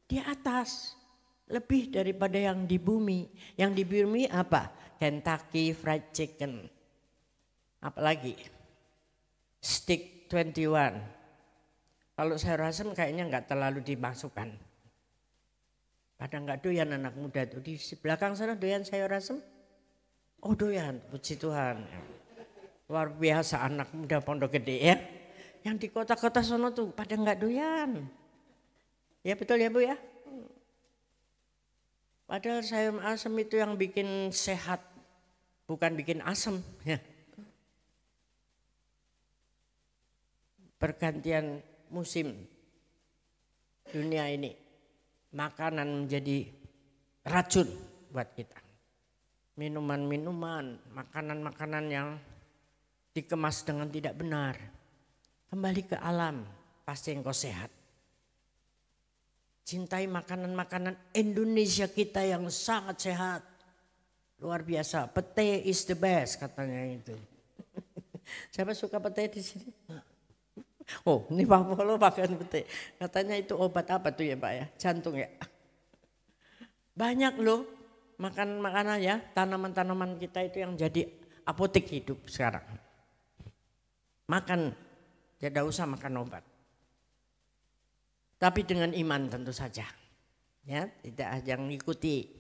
Di atas. Lebih daripada yang di bumi. Yang di bumi apa? Kentucky Fried Chicken. Apalagi? Stick 21. Kalau sayur asem kayaknya nggak terlalu dimasukkan. Pada nggak doyan anak muda tuh. Di belakang sana doyan sayur asem? Oh doyan, puji Tuhan. Luar biasa anak muda Pondok Gede ya. Yang di kota-kota sana tuh pada nggak doyan. Ya betul ya Bu ya. Padahal sayur asem itu yang bikin sehat. Bukan bikin asem ya. Pergantian musim. dunia ini. Makanan menjadi racun buat kita. Minuman-minuman, makanan-makanan yang dikemas dengan tidak benar. Kembali ke alam, pasti engkau sehat. Cintai makanan-makanan Indonesia kita yang sangat sehat. Luar biasa, pete is the best katanya itu. Siapa suka pete di sini? Oh, ini Pak Polo makan pete. Katanya itu obat apa tuh ya Pak ya? Jantung ya? Banyak loh makanan-makanan ya, tanaman-tanaman kita itu yang jadi apotek hidup sekarang. Makan, tidak usah makan obat. Tapi dengan iman tentu saja. Ya, tidak hanya mengikuti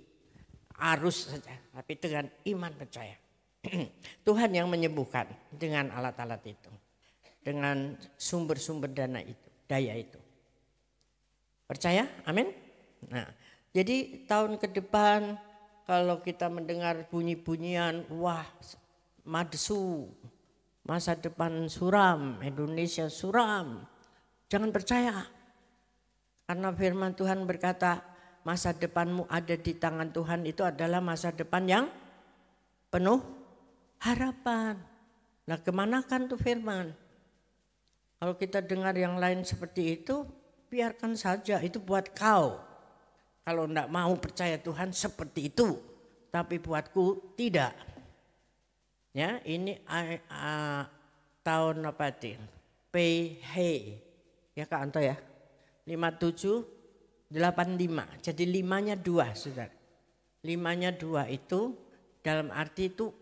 arus saja, tapi dengan iman percaya. Tuhan yang menyembuhkan dengan alat-alat itu. Dengan sumber-sumber daya itu. Percaya? Amin? Nah, jadi tahun ke depan kalau kita mendengar bunyi-bunyian, wah madsu, masa depan suram, Indonesia suram. Jangan percaya. Karena firman Tuhan berkata masa depanmu ada di tangan Tuhan itu adalah masa depan yang penuh harapan. Nah kemanakan tuh firman? Kalau kita dengar yang lain seperti itu, biarkan saja itu buat kau. Kalau enggak mau percaya Tuhan seperti itu, tapi buatku tidak. Ya, ini tahun apa itu? PH. Ya Kak Anto ya. 5785. Jadi 5-nya 2, Saudara. 5-nya 2 itu dalam arti itu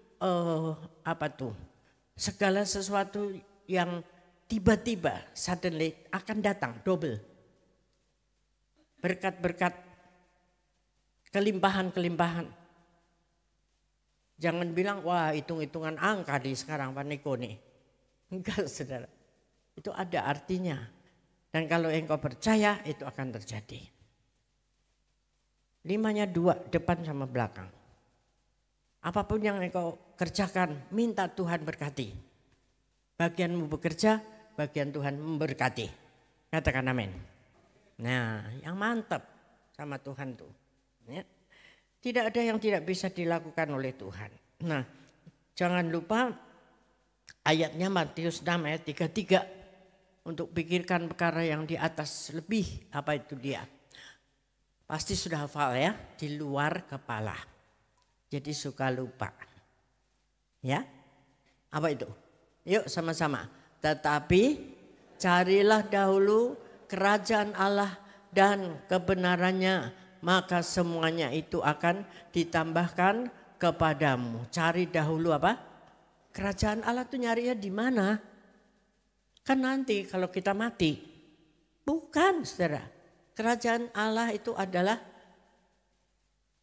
apa tuh? Segala sesuatu yang tiba-tiba suddenly akan datang double. Berkat-berkat, kelimpahan-kelimpahan. Jangan bilang wah hitung-hitungan angka di sekarang Pak Niko nih. Enggak Saudara. Itu ada artinya. Dan kalau engkau percaya itu akan terjadi. 5-nya 2 depan sama belakang. Apapun yang engkau kerjakan minta Tuhan berkati. Bagianmu bekerja, bagian Tuhan memberkati. Katakan amin. Nah yang mantap sama Tuhan tuh. Ya. Tidak ada yang tidak bisa dilakukan oleh Tuhan. Nah jangan lupa ayatnya Matius 6 ayat 33. Untuk pikirkan perkara yang di atas lebih apa itu dia. Pasti sudah hafal ya, di luar kepala. Jadi suka lupa. Ya, apa itu? Yuk sama-sama. Tetapi carilah dahulu kerajaan Allah dan kebenarannya. Maka semuanya itu akan ditambahkan kepadamu. Cari dahulu apa? Kerajaan Allah itu nyarinya di mana? Kan nanti kalau kita mati, bukan Saudara. Kerajaan Allah itu adalah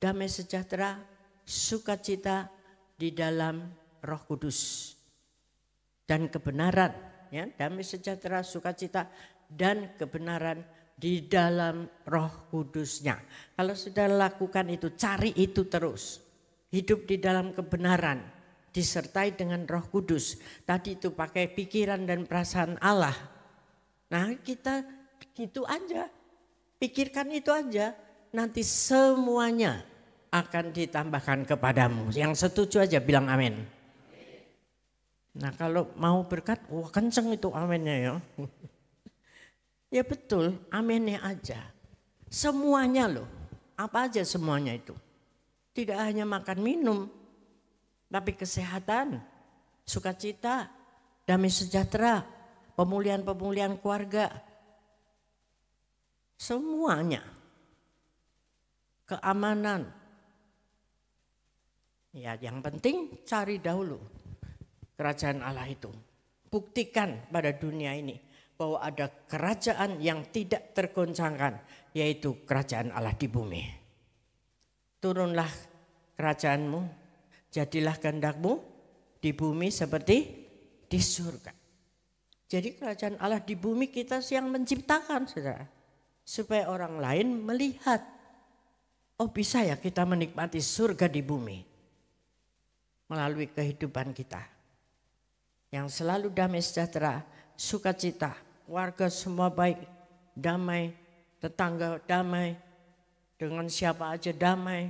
damai sejahtera, sukacita di dalam Roh Kudus. Dan kebenaran, ya, damai sejahtera, sukacita dan kebenaran di dalam Roh Kudusnya. Kalau sudah lakukan itu, cari itu terus. Hidup di dalam kebenaran. Disertai dengan Roh Kudus. Tadi itu pakai pikiran dan perasaan Allah. Nah kita gitu aja. Pikirkan itu aja. Nanti semuanya akan ditambahkan kepadamu. Yang setuju aja bilang amin. Nah kalau mau berkat, wah kenceng itu aminnya ya. Ya betul, aminnya aja. Semuanya loh. Apa aja semuanya itu. Tidak hanya makan minum. Tapi kesehatan, sukacita, damai sejahtera, pemulihan-pemulihan keluarga. Semuanya. Keamanan. Ya yang penting cari dahulu kerajaan Allah itu. Buktikan pada dunia ini bahwa ada kerajaan yang tidak tergoncangkan. Yaitu kerajaan Allah di bumi. Turunlah kerajaanmu. Jadilah kehendakmu di bumi seperti di surga. Jadi kerajaan Allah di bumi kita yang menciptakan Saudara. Supaya orang lain melihat. Oh bisa ya kita menikmati surga di bumi. Melalui kehidupan kita. Yang selalu damai sejahtera, sukacita, warga semua baik, damai, tetangga damai, dengan siapa aja damai.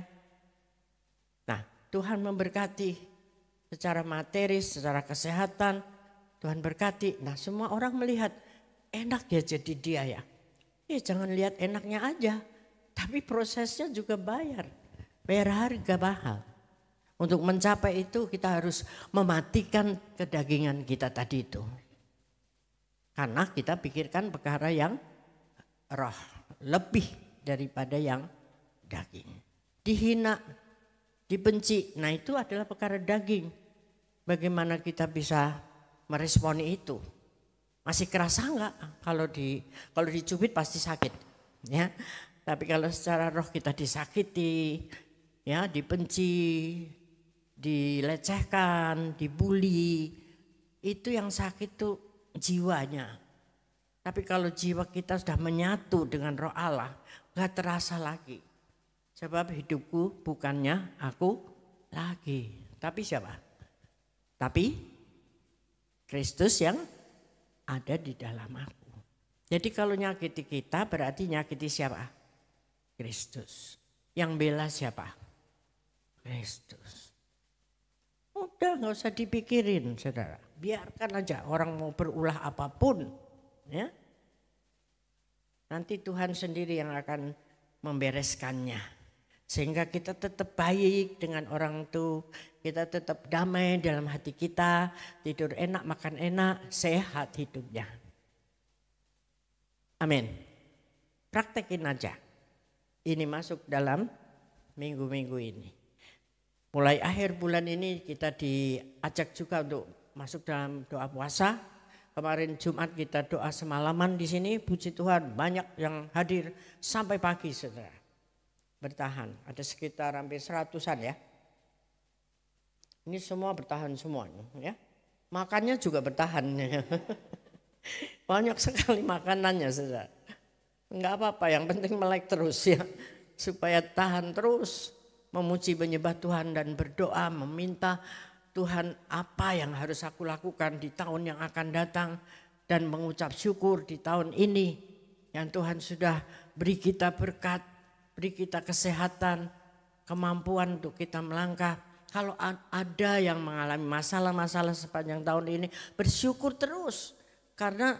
Nah, Tuhan memberkati secara materi, secara kesehatan, Tuhan berkati. Nah, semua orang melihat enak ya jadi dia ya. Ya jangan lihat enaknya aja, tapi prosesnya juga bayar harga mahal. Untuk mencapai itu kita harus mematikan kedagingan kita tadi itu. Karena kita pikirkan perkara yang roh, lebih daripada yang daging. Dihina, dibenci, nah itu adalah perkara daging. Bagaimana kita bisa meresponi itu? Masih kerasa enggak? Kalau dicubit pasti sakit, ya. Tapi kalau secara roh kita disakiti, ya, dibenci, dilecehkan, dibully, itu yang sakit tuh jiwanya. Tapi kalau jiwa kita sudah menyatu dengan roh Allah, gak terasa lagi. Sebab hidupku bukannya aku lagi, tapi siapa? Tapi Kristus yang ada di dalam aku. Jadi kalau nyakiti kita berarti nyakiti siapa? Kristus. Yang bela siapa? Kristus. Udah gak usah dipikirin saudara. Biarkan aja orang mau berulah apapun. Ya. Nanti Tuhan sendiri yang akan membereskannya. Sehingga kita tetap baik dengan orang itu. Kita tetap damai dalam hati kita. Tidur enak, makan enak, sehat hidupnya. Amin. Praktekin aja. Ini masuk dalam minggu-minggu ini. Mulai akhir bulan ini kita diajak juga untuk masuk dalam doa puasa. Kemarin Jumat kita doa semalaman di sini, puji Tuhan banyak yang hadir sampai pagi saudara. Bertahan, ada sekitar hampir 100-an ya. Ini semua bertahan semuanya ya. Makannya juga bertahan. Banyak sekali makanannya saudara. Enggak apa-apa, yang penting melek terus ya. Supaya tahan terus memuji menyembah Tuhan dan berdoa meminta Tuhan apa yang harus aku lakukan di tahun yang akan datang. Dan mengucap syukur di tahun ini yang Tuhan sudah beri kita berkat, beri kita kesehatan, kemampuan untuk kita melangkah. Kalau ada yang mengalami masalah-masalah sepanjang tahun ini, bersyukur terus. Karena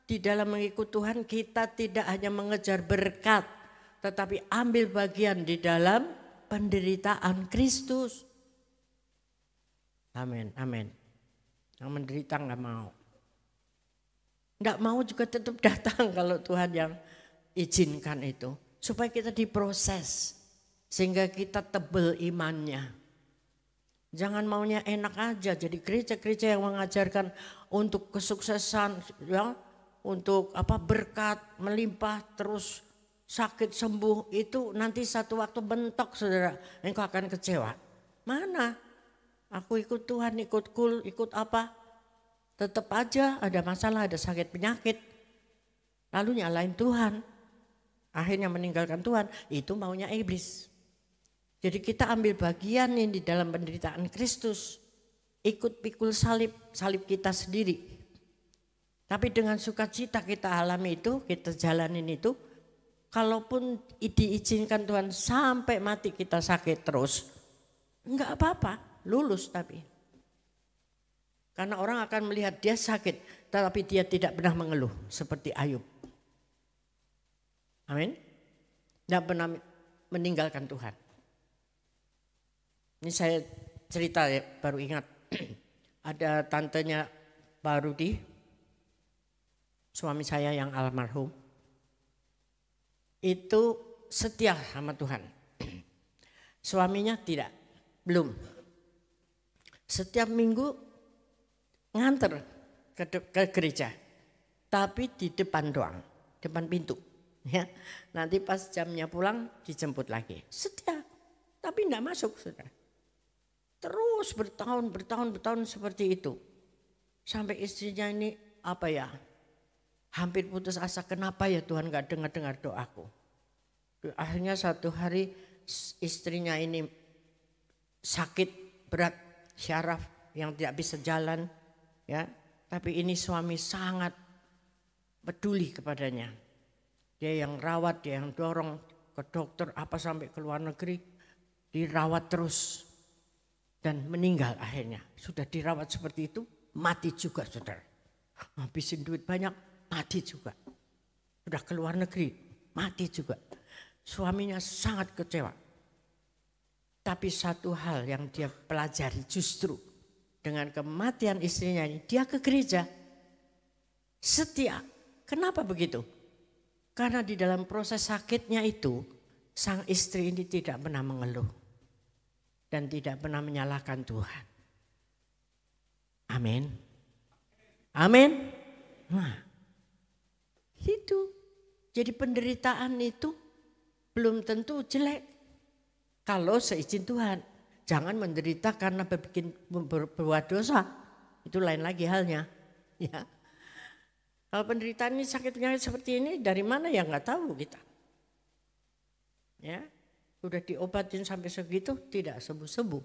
di dalam mengikut Tuhan kita tidak hanya mengejar berkat, tetapi ambil bagian di dalam penderitaan Kristus. Amin, amin. Yang menderita enggak mau. Enggak mau juga tetap datang kalau Tuhan yang izinkan itu. Supaya kita diproses. Sehingga kita tebal imannya. Jangan maunya enak aja. Jadi gereja-gereja yang mengajarkan untuk kesuksesan, ya, untuk berkat melimpah terus sakit sembuh, itu nanti satu waktu bentok saudara. Engkau akan kecewa. Mana? Aku ikut Tuhan, ikut ikut apa? Tetap aja ada masalah, ada sakit penyakit. Lalu nyalain Tuhan. Akhirnya meninggalkan Tuhan. Itu maunya iblis. Jadi kita ambil bagian ini di dalam penderitaan Kristus. Ikut pikul salib kita sendiri. Tapi dengan sukacita kita alami itu, kita jalanin itu. Kalaupun diizinkan Tuhan sampai mati kita sakit terus. Enggak apa-apa, lulus tapi. Karena orang akan melihat dia sakit, tetapi dia tidak pernah mengeluh seperti Ayub. Amin. Tidak pernah meninggalkan Tuhan. Ini saya cerita ya, baru ingat. Ada tantenya Pak Rudi, suami saya yang almarhum. Itu setia sama Tuhan. Suaminya tidak, belum. Setiap minggu nganter ke gereja. Tapi di depan doang, depan pintu. Ya. Nanti pas jamnya pulang dijemput lagi. Setia, tapi enggak masuk sudah. Terus bertahun seperti itu. Sampai istrinya ini hampir putus asa, kenapa ya Tuhan gak dengar doaku. Akhirnya satu hari istrinya ini sakit berat, syaraf yang tidak bisa jalan. Ya, tapi ini suami sangat peduli kepadanya. Dia yang rawat, dia yang dorong ke dokter apa sampai ke luar negeri. Dirawat terus dan meninggal akhirnya. Sudah dirawat seperti itu, mati juga saudara. Habisin duit banyak, mati juga. Sudah ke luar negeri, mati juga. Suaminya sangat kecewa. Tapi satu hal yang dia pelajari justru dengan kematian istrinya ini, dia ke gereja. Setia. Kenapa begitu? Karena di dalam proses sakitnya itu, sang istri ini tidak pernah mengeluh. Dan tidak pernah menyalahkan Tuhan. Amin. Amin. Nah, itu. Jadi penderitaan itu belum tentu jelek. Kalau seizin Tuhan. Jangan menderita karena berbuat dosa. Itu lain lagi halnya. Ya. Kalau penderitaan ini sakit penyakit seperti ini dari mana ya nggak tahu kita. Ya, udah diobatin sampai segitu tidak sembuh-sembuh.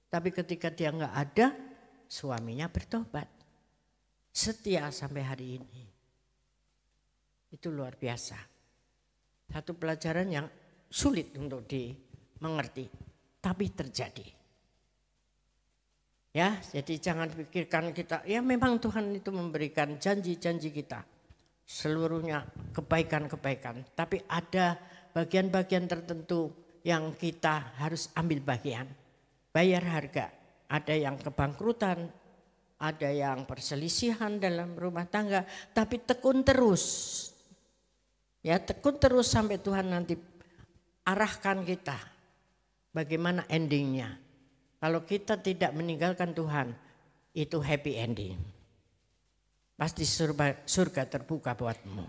Tapi ketika dia nggak ada, suaminya bertobat. Setia sampai hari ini. Itu luar biasa. Satu pelajaran yang sulit untuk dimengerti, tapi terjadi. Ya, jadi jangan pikirkan kita, ya memang Tuhan itu memberikan janji-janji kita. Seluruhnya kebaikan-kebaikan. Tapi ada bagian-bagian tertentu yang kita harus ambil bagian. Bayar harga. Ada yang kebangkrutan, ada yang perselisihan dalam rumah tangga. Tapi tekun terus. Ya, tekun terus sampai Tuhan nanti arahkan kita. Bagaimana endingnya. Kalau kita tidak meninggalkan Tuhan, itu happy ending. Pasti surga terbuka buatmu.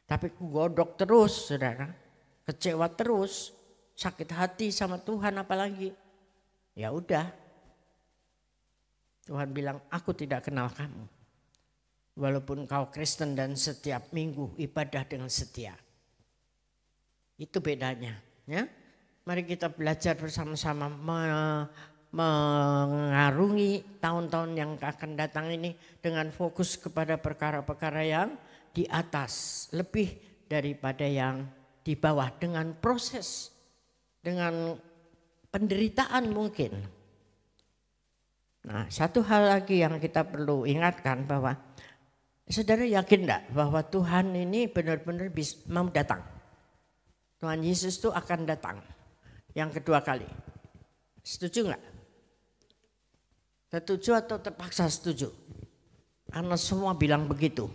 Tapi godok terus, saudara. Kecewa terus, sakit hati sama Tuhan apalagi. Ya udah. Tuhan bilang, aku tidak kenal kamu. Walaupun kau Kristen dan setiap minggu ibadah dengan setia. Itu bedanya, ya. Mari kita belajar bersama-sama mengarungi tahun-tahun yang akan datang ini dengan fokus kepada perkara-perkara yang di atas. Lebih daripada yang di bawah dengan proses, dengan penderitaan mungkin. Nah, satu hal lagi yang kita perlu ingatkan bahwa saudara yakin enggak bahwa Tuhan ini benar-benar mau datang. Tuhan Yesus itu akan datang. Yang kedua kali. Setuju enggak? Setuju atau terpaksa setuju? Karena semua bilang begitu.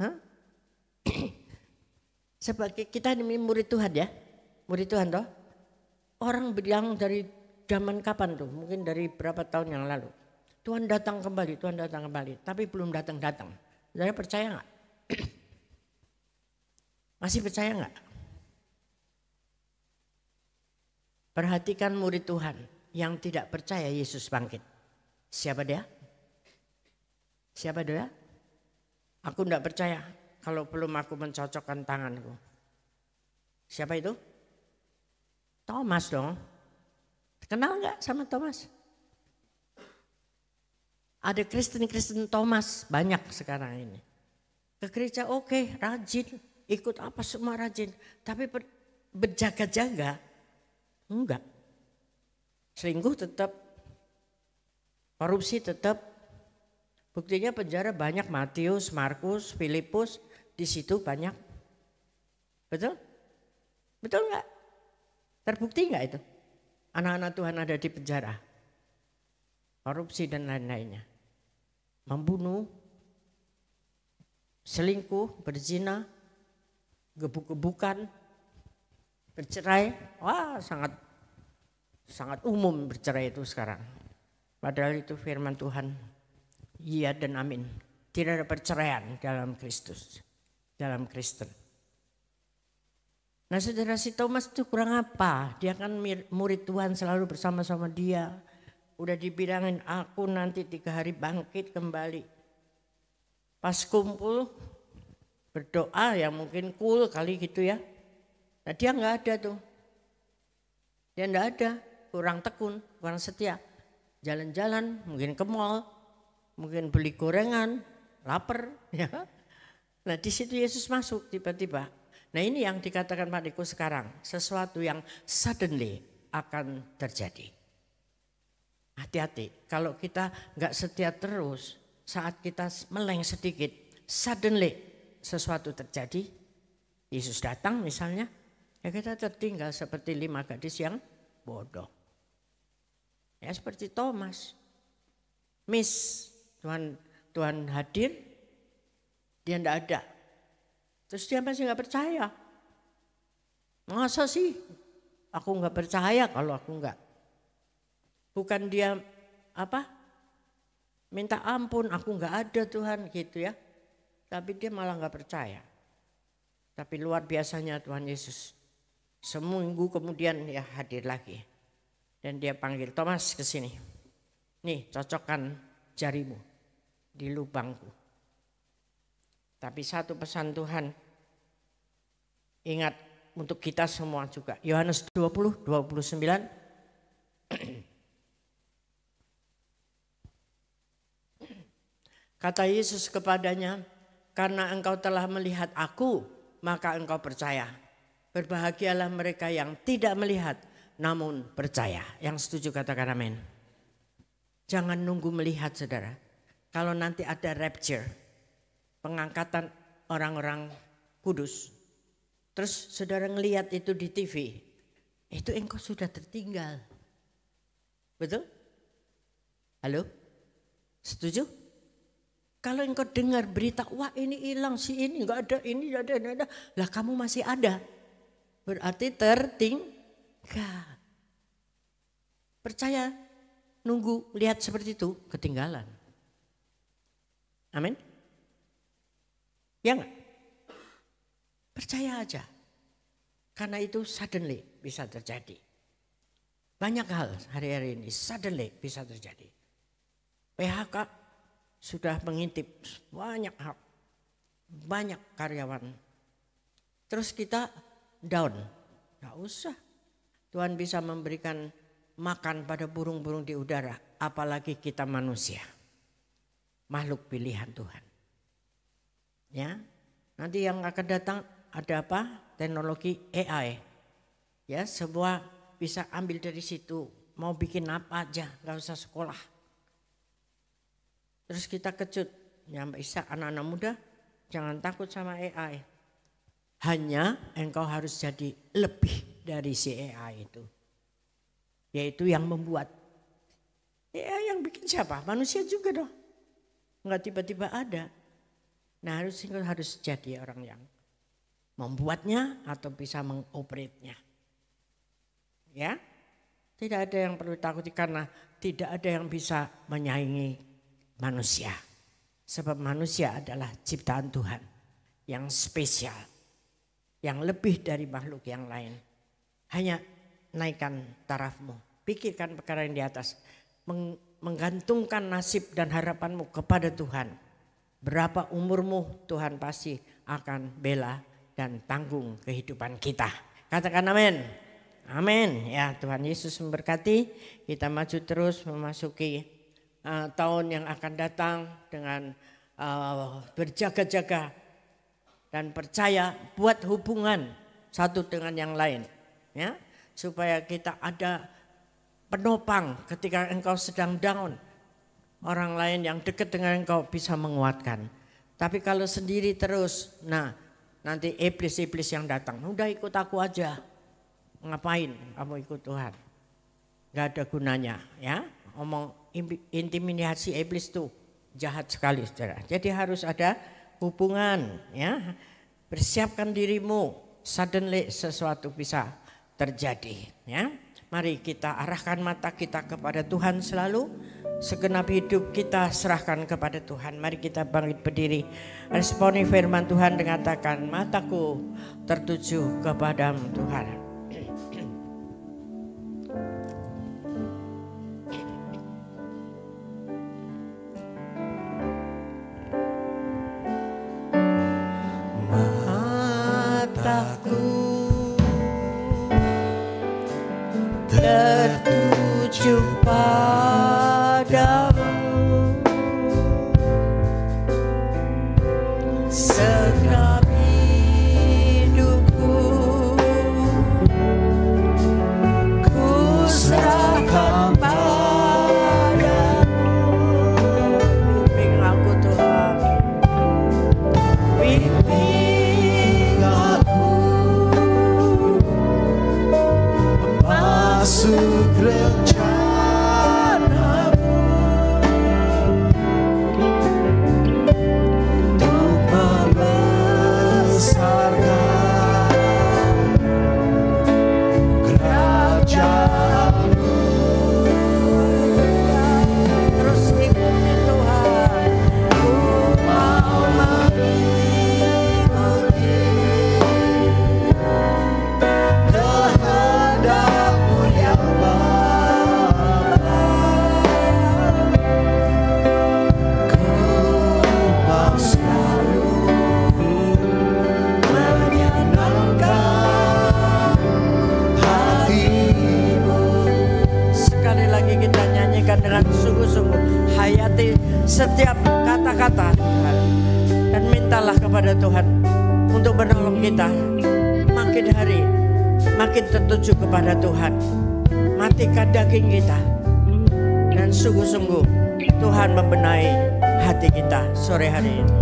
Hah? Sebagai kita ini murid Tuhan ya. Murid Tuhan toh. Orang bilang dari zaman kapan tuh? Mungkin dari berapa tahun yang lalu. Tuhan datang kembali, Tuhan datang kembali. Tapi belum datang-datang. Saudara percaya enggak? Masih percaya enggak? Perhatikan murid Tuhan yang tidak percaya Yesus bangkit. Siapa dia? Siapa dia? Aku tidak percaya kalau belum aku mencocokkan tanganku. Siapa itu? Thomas dong. Kenal nggak sama Thomas? Ada Kristen Thomas banyak sekarang ini. Ke gereja oke, rajin, ikut apa semua rajin. Tapi berjaga-jaga. Enggak. Selingkuh tetap, korupsi tetap. Buktinya penjara banyak, Matius, Markus, Filipus, di situ banyak. Betul? Betul enggak? Terbukti enggak itu? Anak-anak Tuhan ada di penjara. Korupsi dan lain-lainnya. Membunuh, selingkuh, berzina, gebuk-gebukan, bercerai. Wah, sangat umum bercerai itu sekarang. Padahal itu firman Tuhan. Iya dan amin. Tidak ada perceraian dalam Kristus, dalam Kristen. Nah, saudara, si Thomas itu kurang apa? Dia kan murid Tuhan, selalu bersama-sama dia. Udah dibilangin, aku nanti 3 hari bangkit kembali. Pas kumpul berdoa ya mungkin cool kali gitu ya. Nah, dia nggak ada tuh. Dia nggak ada, kurang tekun, kurang setia. Jalan-jalan, mungkin ke mall, mungkin beli gorengan, lapar, ya. Nah di situ Yesus masuk tiba-tiba. Nah ini yang dikatakan Pak Niko sekarang. Sesuatu yang suddenly akan terjadi. Hati-hati kalau kita nggak setia terus, saat kita meleng sedikit, suddenly sesuatu terjadi. Yesus datang misalnya, ya kita tertinggal seperti 5 gadis yang bodoh. Ya seperti Thomas. Miss, Tuhan hadir, dia enggak ada. Terus dia masih enggak percaya. Masa sih aku enggak percaya kalau aku enggak. Bukan dia minta ampun, aku enggak ada Tuhan gitu ya. Tapi dia malah enggak percaya. Tapi luar biasanya Tuhan Yesus. Seminggu kemudian ya hadir lagi. Dan dia panggil, Thomas ke sini. Nih cocokkan jarimu di lubangku. Tapi satu pesan Tuhan, ingat untuk kita semua juga. Yohanes 20, 29. Kata Yesus kepadanya, karena engkau telah melihat aku, maka engkau percaya. Berbahagialah mereka yang tidak melihat, namun percaya. Yang setuju katakan amin. Jangan nunggu melihat saudara. Kalau nanti ada rapture, pengangkatan orang-orang kudus. Terus saudara ngelihat itu di TV, itu engkau sudah tertinggal. Betul? Halo? Setuju? Kalau engkau dengar berita, wah ini hilang, si ini enggak ada, ini enggak ada. Lah kamu masih ada. Berarti tertinggal. Percaya? Nunggu lihat seperti itu ketinggalan. Amin. Ya enggak? Percaya aja. Karena itu suddenly bisa terjadi. Banyak hal hari-hari ini suddenly bisa terjadi. PHK sudah mengintip banyak hal. Banyak karyawan. Terus kita down. Enggak usah. Tuhan bisa memberikan makan pada burung-burung di udara, apalagi kita manusia, makhluk pilihan Tuhan. Ya, nanti yang akan datang ada apa? Teknologi AI. Ya, semua bisa ambil dari situ, mau bikin apa aja, nggak usah sekolah. Terus kita kejut, ya bisa anak-anak muda, jangan takut sama AI. Hanya engkau harus jadi lebih dari si AI itu. Yaitu yang membuat. Ya yang bikin siapa? Manusia juga dong. Enggak tiba-tiba ada. Nah harus jadi orang yang membuatnya atau bisa mengoperate-nya. Ya. Tidak ada yang perlu takuti karena tidak ada yang bisa menyaingi manusia. Sebab manusia adalah ciptaan Tuhan yang spesial. Yang lebih dari makhluk yang lain. Hanya naikkan tarafmu, pikirkan perkara yang di atas, menggantungkan nasib dan harapanmu kepada Tuhan. Berapa umurmu, Tuhan pasti akan bela dan tanggung kehidupan kita. Katakan amin. Amin. Ya, Tuhan Yesus memberkati. Kita maju terus memasuki tahun yang akan datang dengan berjaga-jaga dan percaya, buat hubungan satu dengan yang lain. Ya. Supaya kita ada penopang ketika engkau sedang down. Orang lain yang dekat dengan engkau bisa menguatkan. Tapi kalau sendiri terus, nah nanti iblis-iblis yang datang. Udah ikut aku aja. Ngapain kamu ikut Tuhan? Gak ada gunanya ya. Omong intimidasi iblis tuh jahat sekali saudara. Jadi harus ada hubungan ya. Persiapkan dirimu, suddenly sesuatu bisa terjadi ya. Mari kita arahkan mata kita kepada Tuhan selalu. Segenap hidup kita serahkan kepada Tuhan. Mari kita bangkit berdiri. Responi firman Tuhan mengatakan, mataku tertuju kepadamu Tuhan. Tertuju padamu. mintalah kepada Tuhan untuk menolong kita. Makin hari makin tertuju kepada Tuhan. Matikan daging kita. Dan sungguh-sungguh Tuhan membenahi hati kita sore hari ini.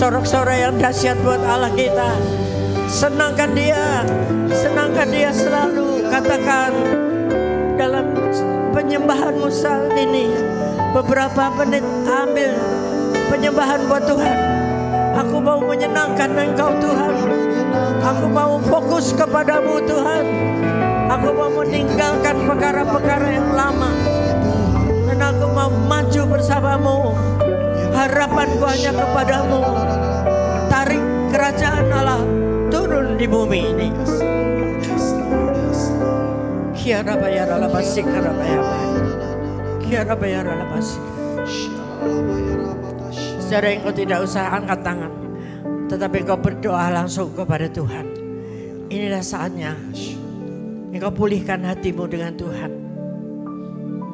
Sorak-sorai yang dahsyat buat Allah kita. Senangkan Dia selalu. Katakan dalam penyembahanmu saat ini, beberapa menit ambil penyembahan buat Tuhan. Aku mau menyenangkan Engkau Tuhan. Aku mau fokus kepadamu Tuhan. Aku mau meninggalkan perkara-perkara yang lama, dan aku mau maju bersamamu. Harapanku hanya kepadamu. Tarik kerajaan Allah turun di bumi ini. Kiara bayar ala basik, kiara bayar, kiara bayar ala basik. Saudara, engkau tidak usah angkat tangan, tetapi engkau berdoa langsung kepada Tuhan. Inilah saatnya engkau pulihkan hatimu dengan Tuhan,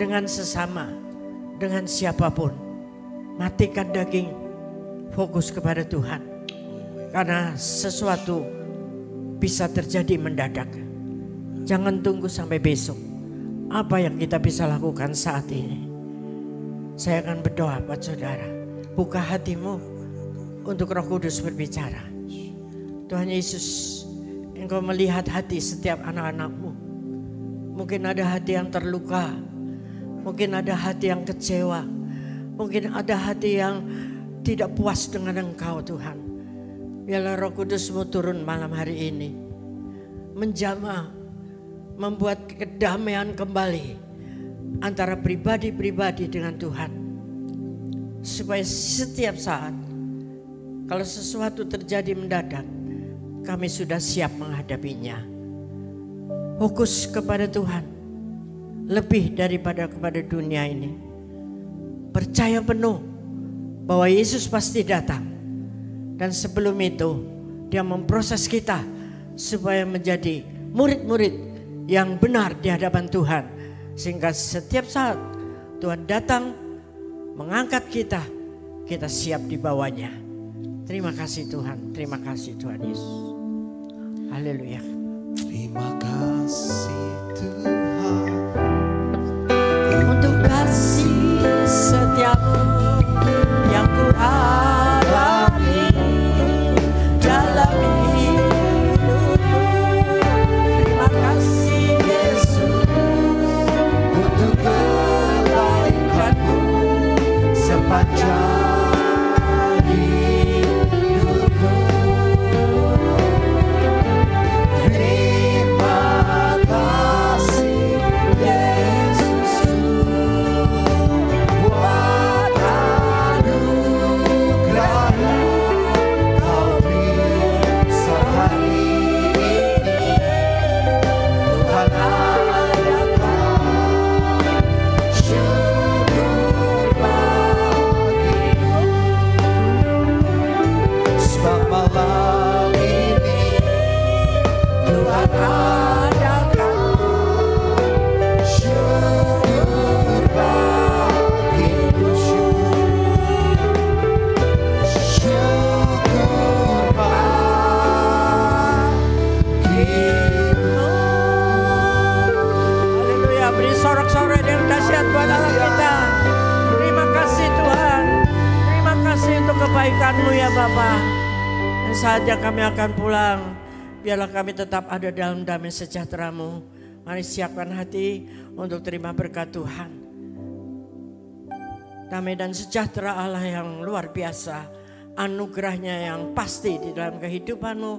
dengan sesama, dengan siapapun. Matikan daging, fokus kepada Tuhan. Karena sesuatu bisa terjadi mendadak. Jangan tunggu sampai besok. Apa yang kita bisa lakukan saat ini? Saya akan berdoa buat saudara. Buka hatimu untuk Roh Kudus berbicara. Tuhan Yesus, Engkau melihat hati setiap anak-anak-Mu. Mungkin ada hati yang terluka. Mungkin ada hati yang kecewa. Mungkin ada hati yang tidak puas dengan Engkau Tuhan. Biarlah Roh Kudus-Mu turun malam hari ini. Menjamah, membuat kedamaian kembali antara pribadi-pribadi dengan Tuhan. Supaya setiap saat, kalau sesuatu terjadi mendadak, kami sudah siap menghadapinya. Fokus kepada Tuhan. Lebih daripada kepada dunia ini. Percaya penuh bahwa Yesus pasti datang. Dan sebelum itu Dia memproses kita supaya menjadi murid-murid yang benar di hadapan Tuhan. Sehingga setiap saat Tuhan datang mengangkat kita, kita siap di bawahnya. Terima kasih Tuhan, terima kasih Tuhan Yesus. Haleluya. Terima kasih. sorak-sorai yang dahsyat buat Allah kita. Terima kasih Tuhan. Terima kasih untuk kebaikan-Mu ya Bapa. Dan saatnya kami akan pulang, biarlah kami tetap ada dalam damai sejahtera-Mu. Mari siapkan hati untuk terima berkat Tuhan. Damai dan sejahtera Allah yang luar biasa, anugerahnya yang pasti di dalam kehidupan-Mu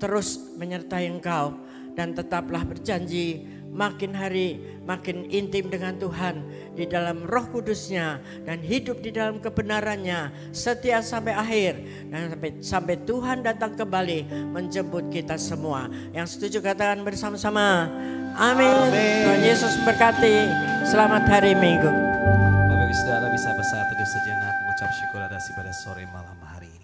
terus menyertai Engkau. Dan tetaplah berjanji makin hari makin intim dengan Tuhan di dalam Roh Kudus-Nya dan hidup di dalam kebenaran-Nya setia sampai akhir dan sampai Tuhan datang kembali menjemput kita semua. Yang setuju katakan bersama-sama amin. Tuhan Yesus berkati. Selamat hari Minggu. Bapak Ibu Saudara bisa bersatu sejenak mengucap syukur atas ibadah sore malam hari ini.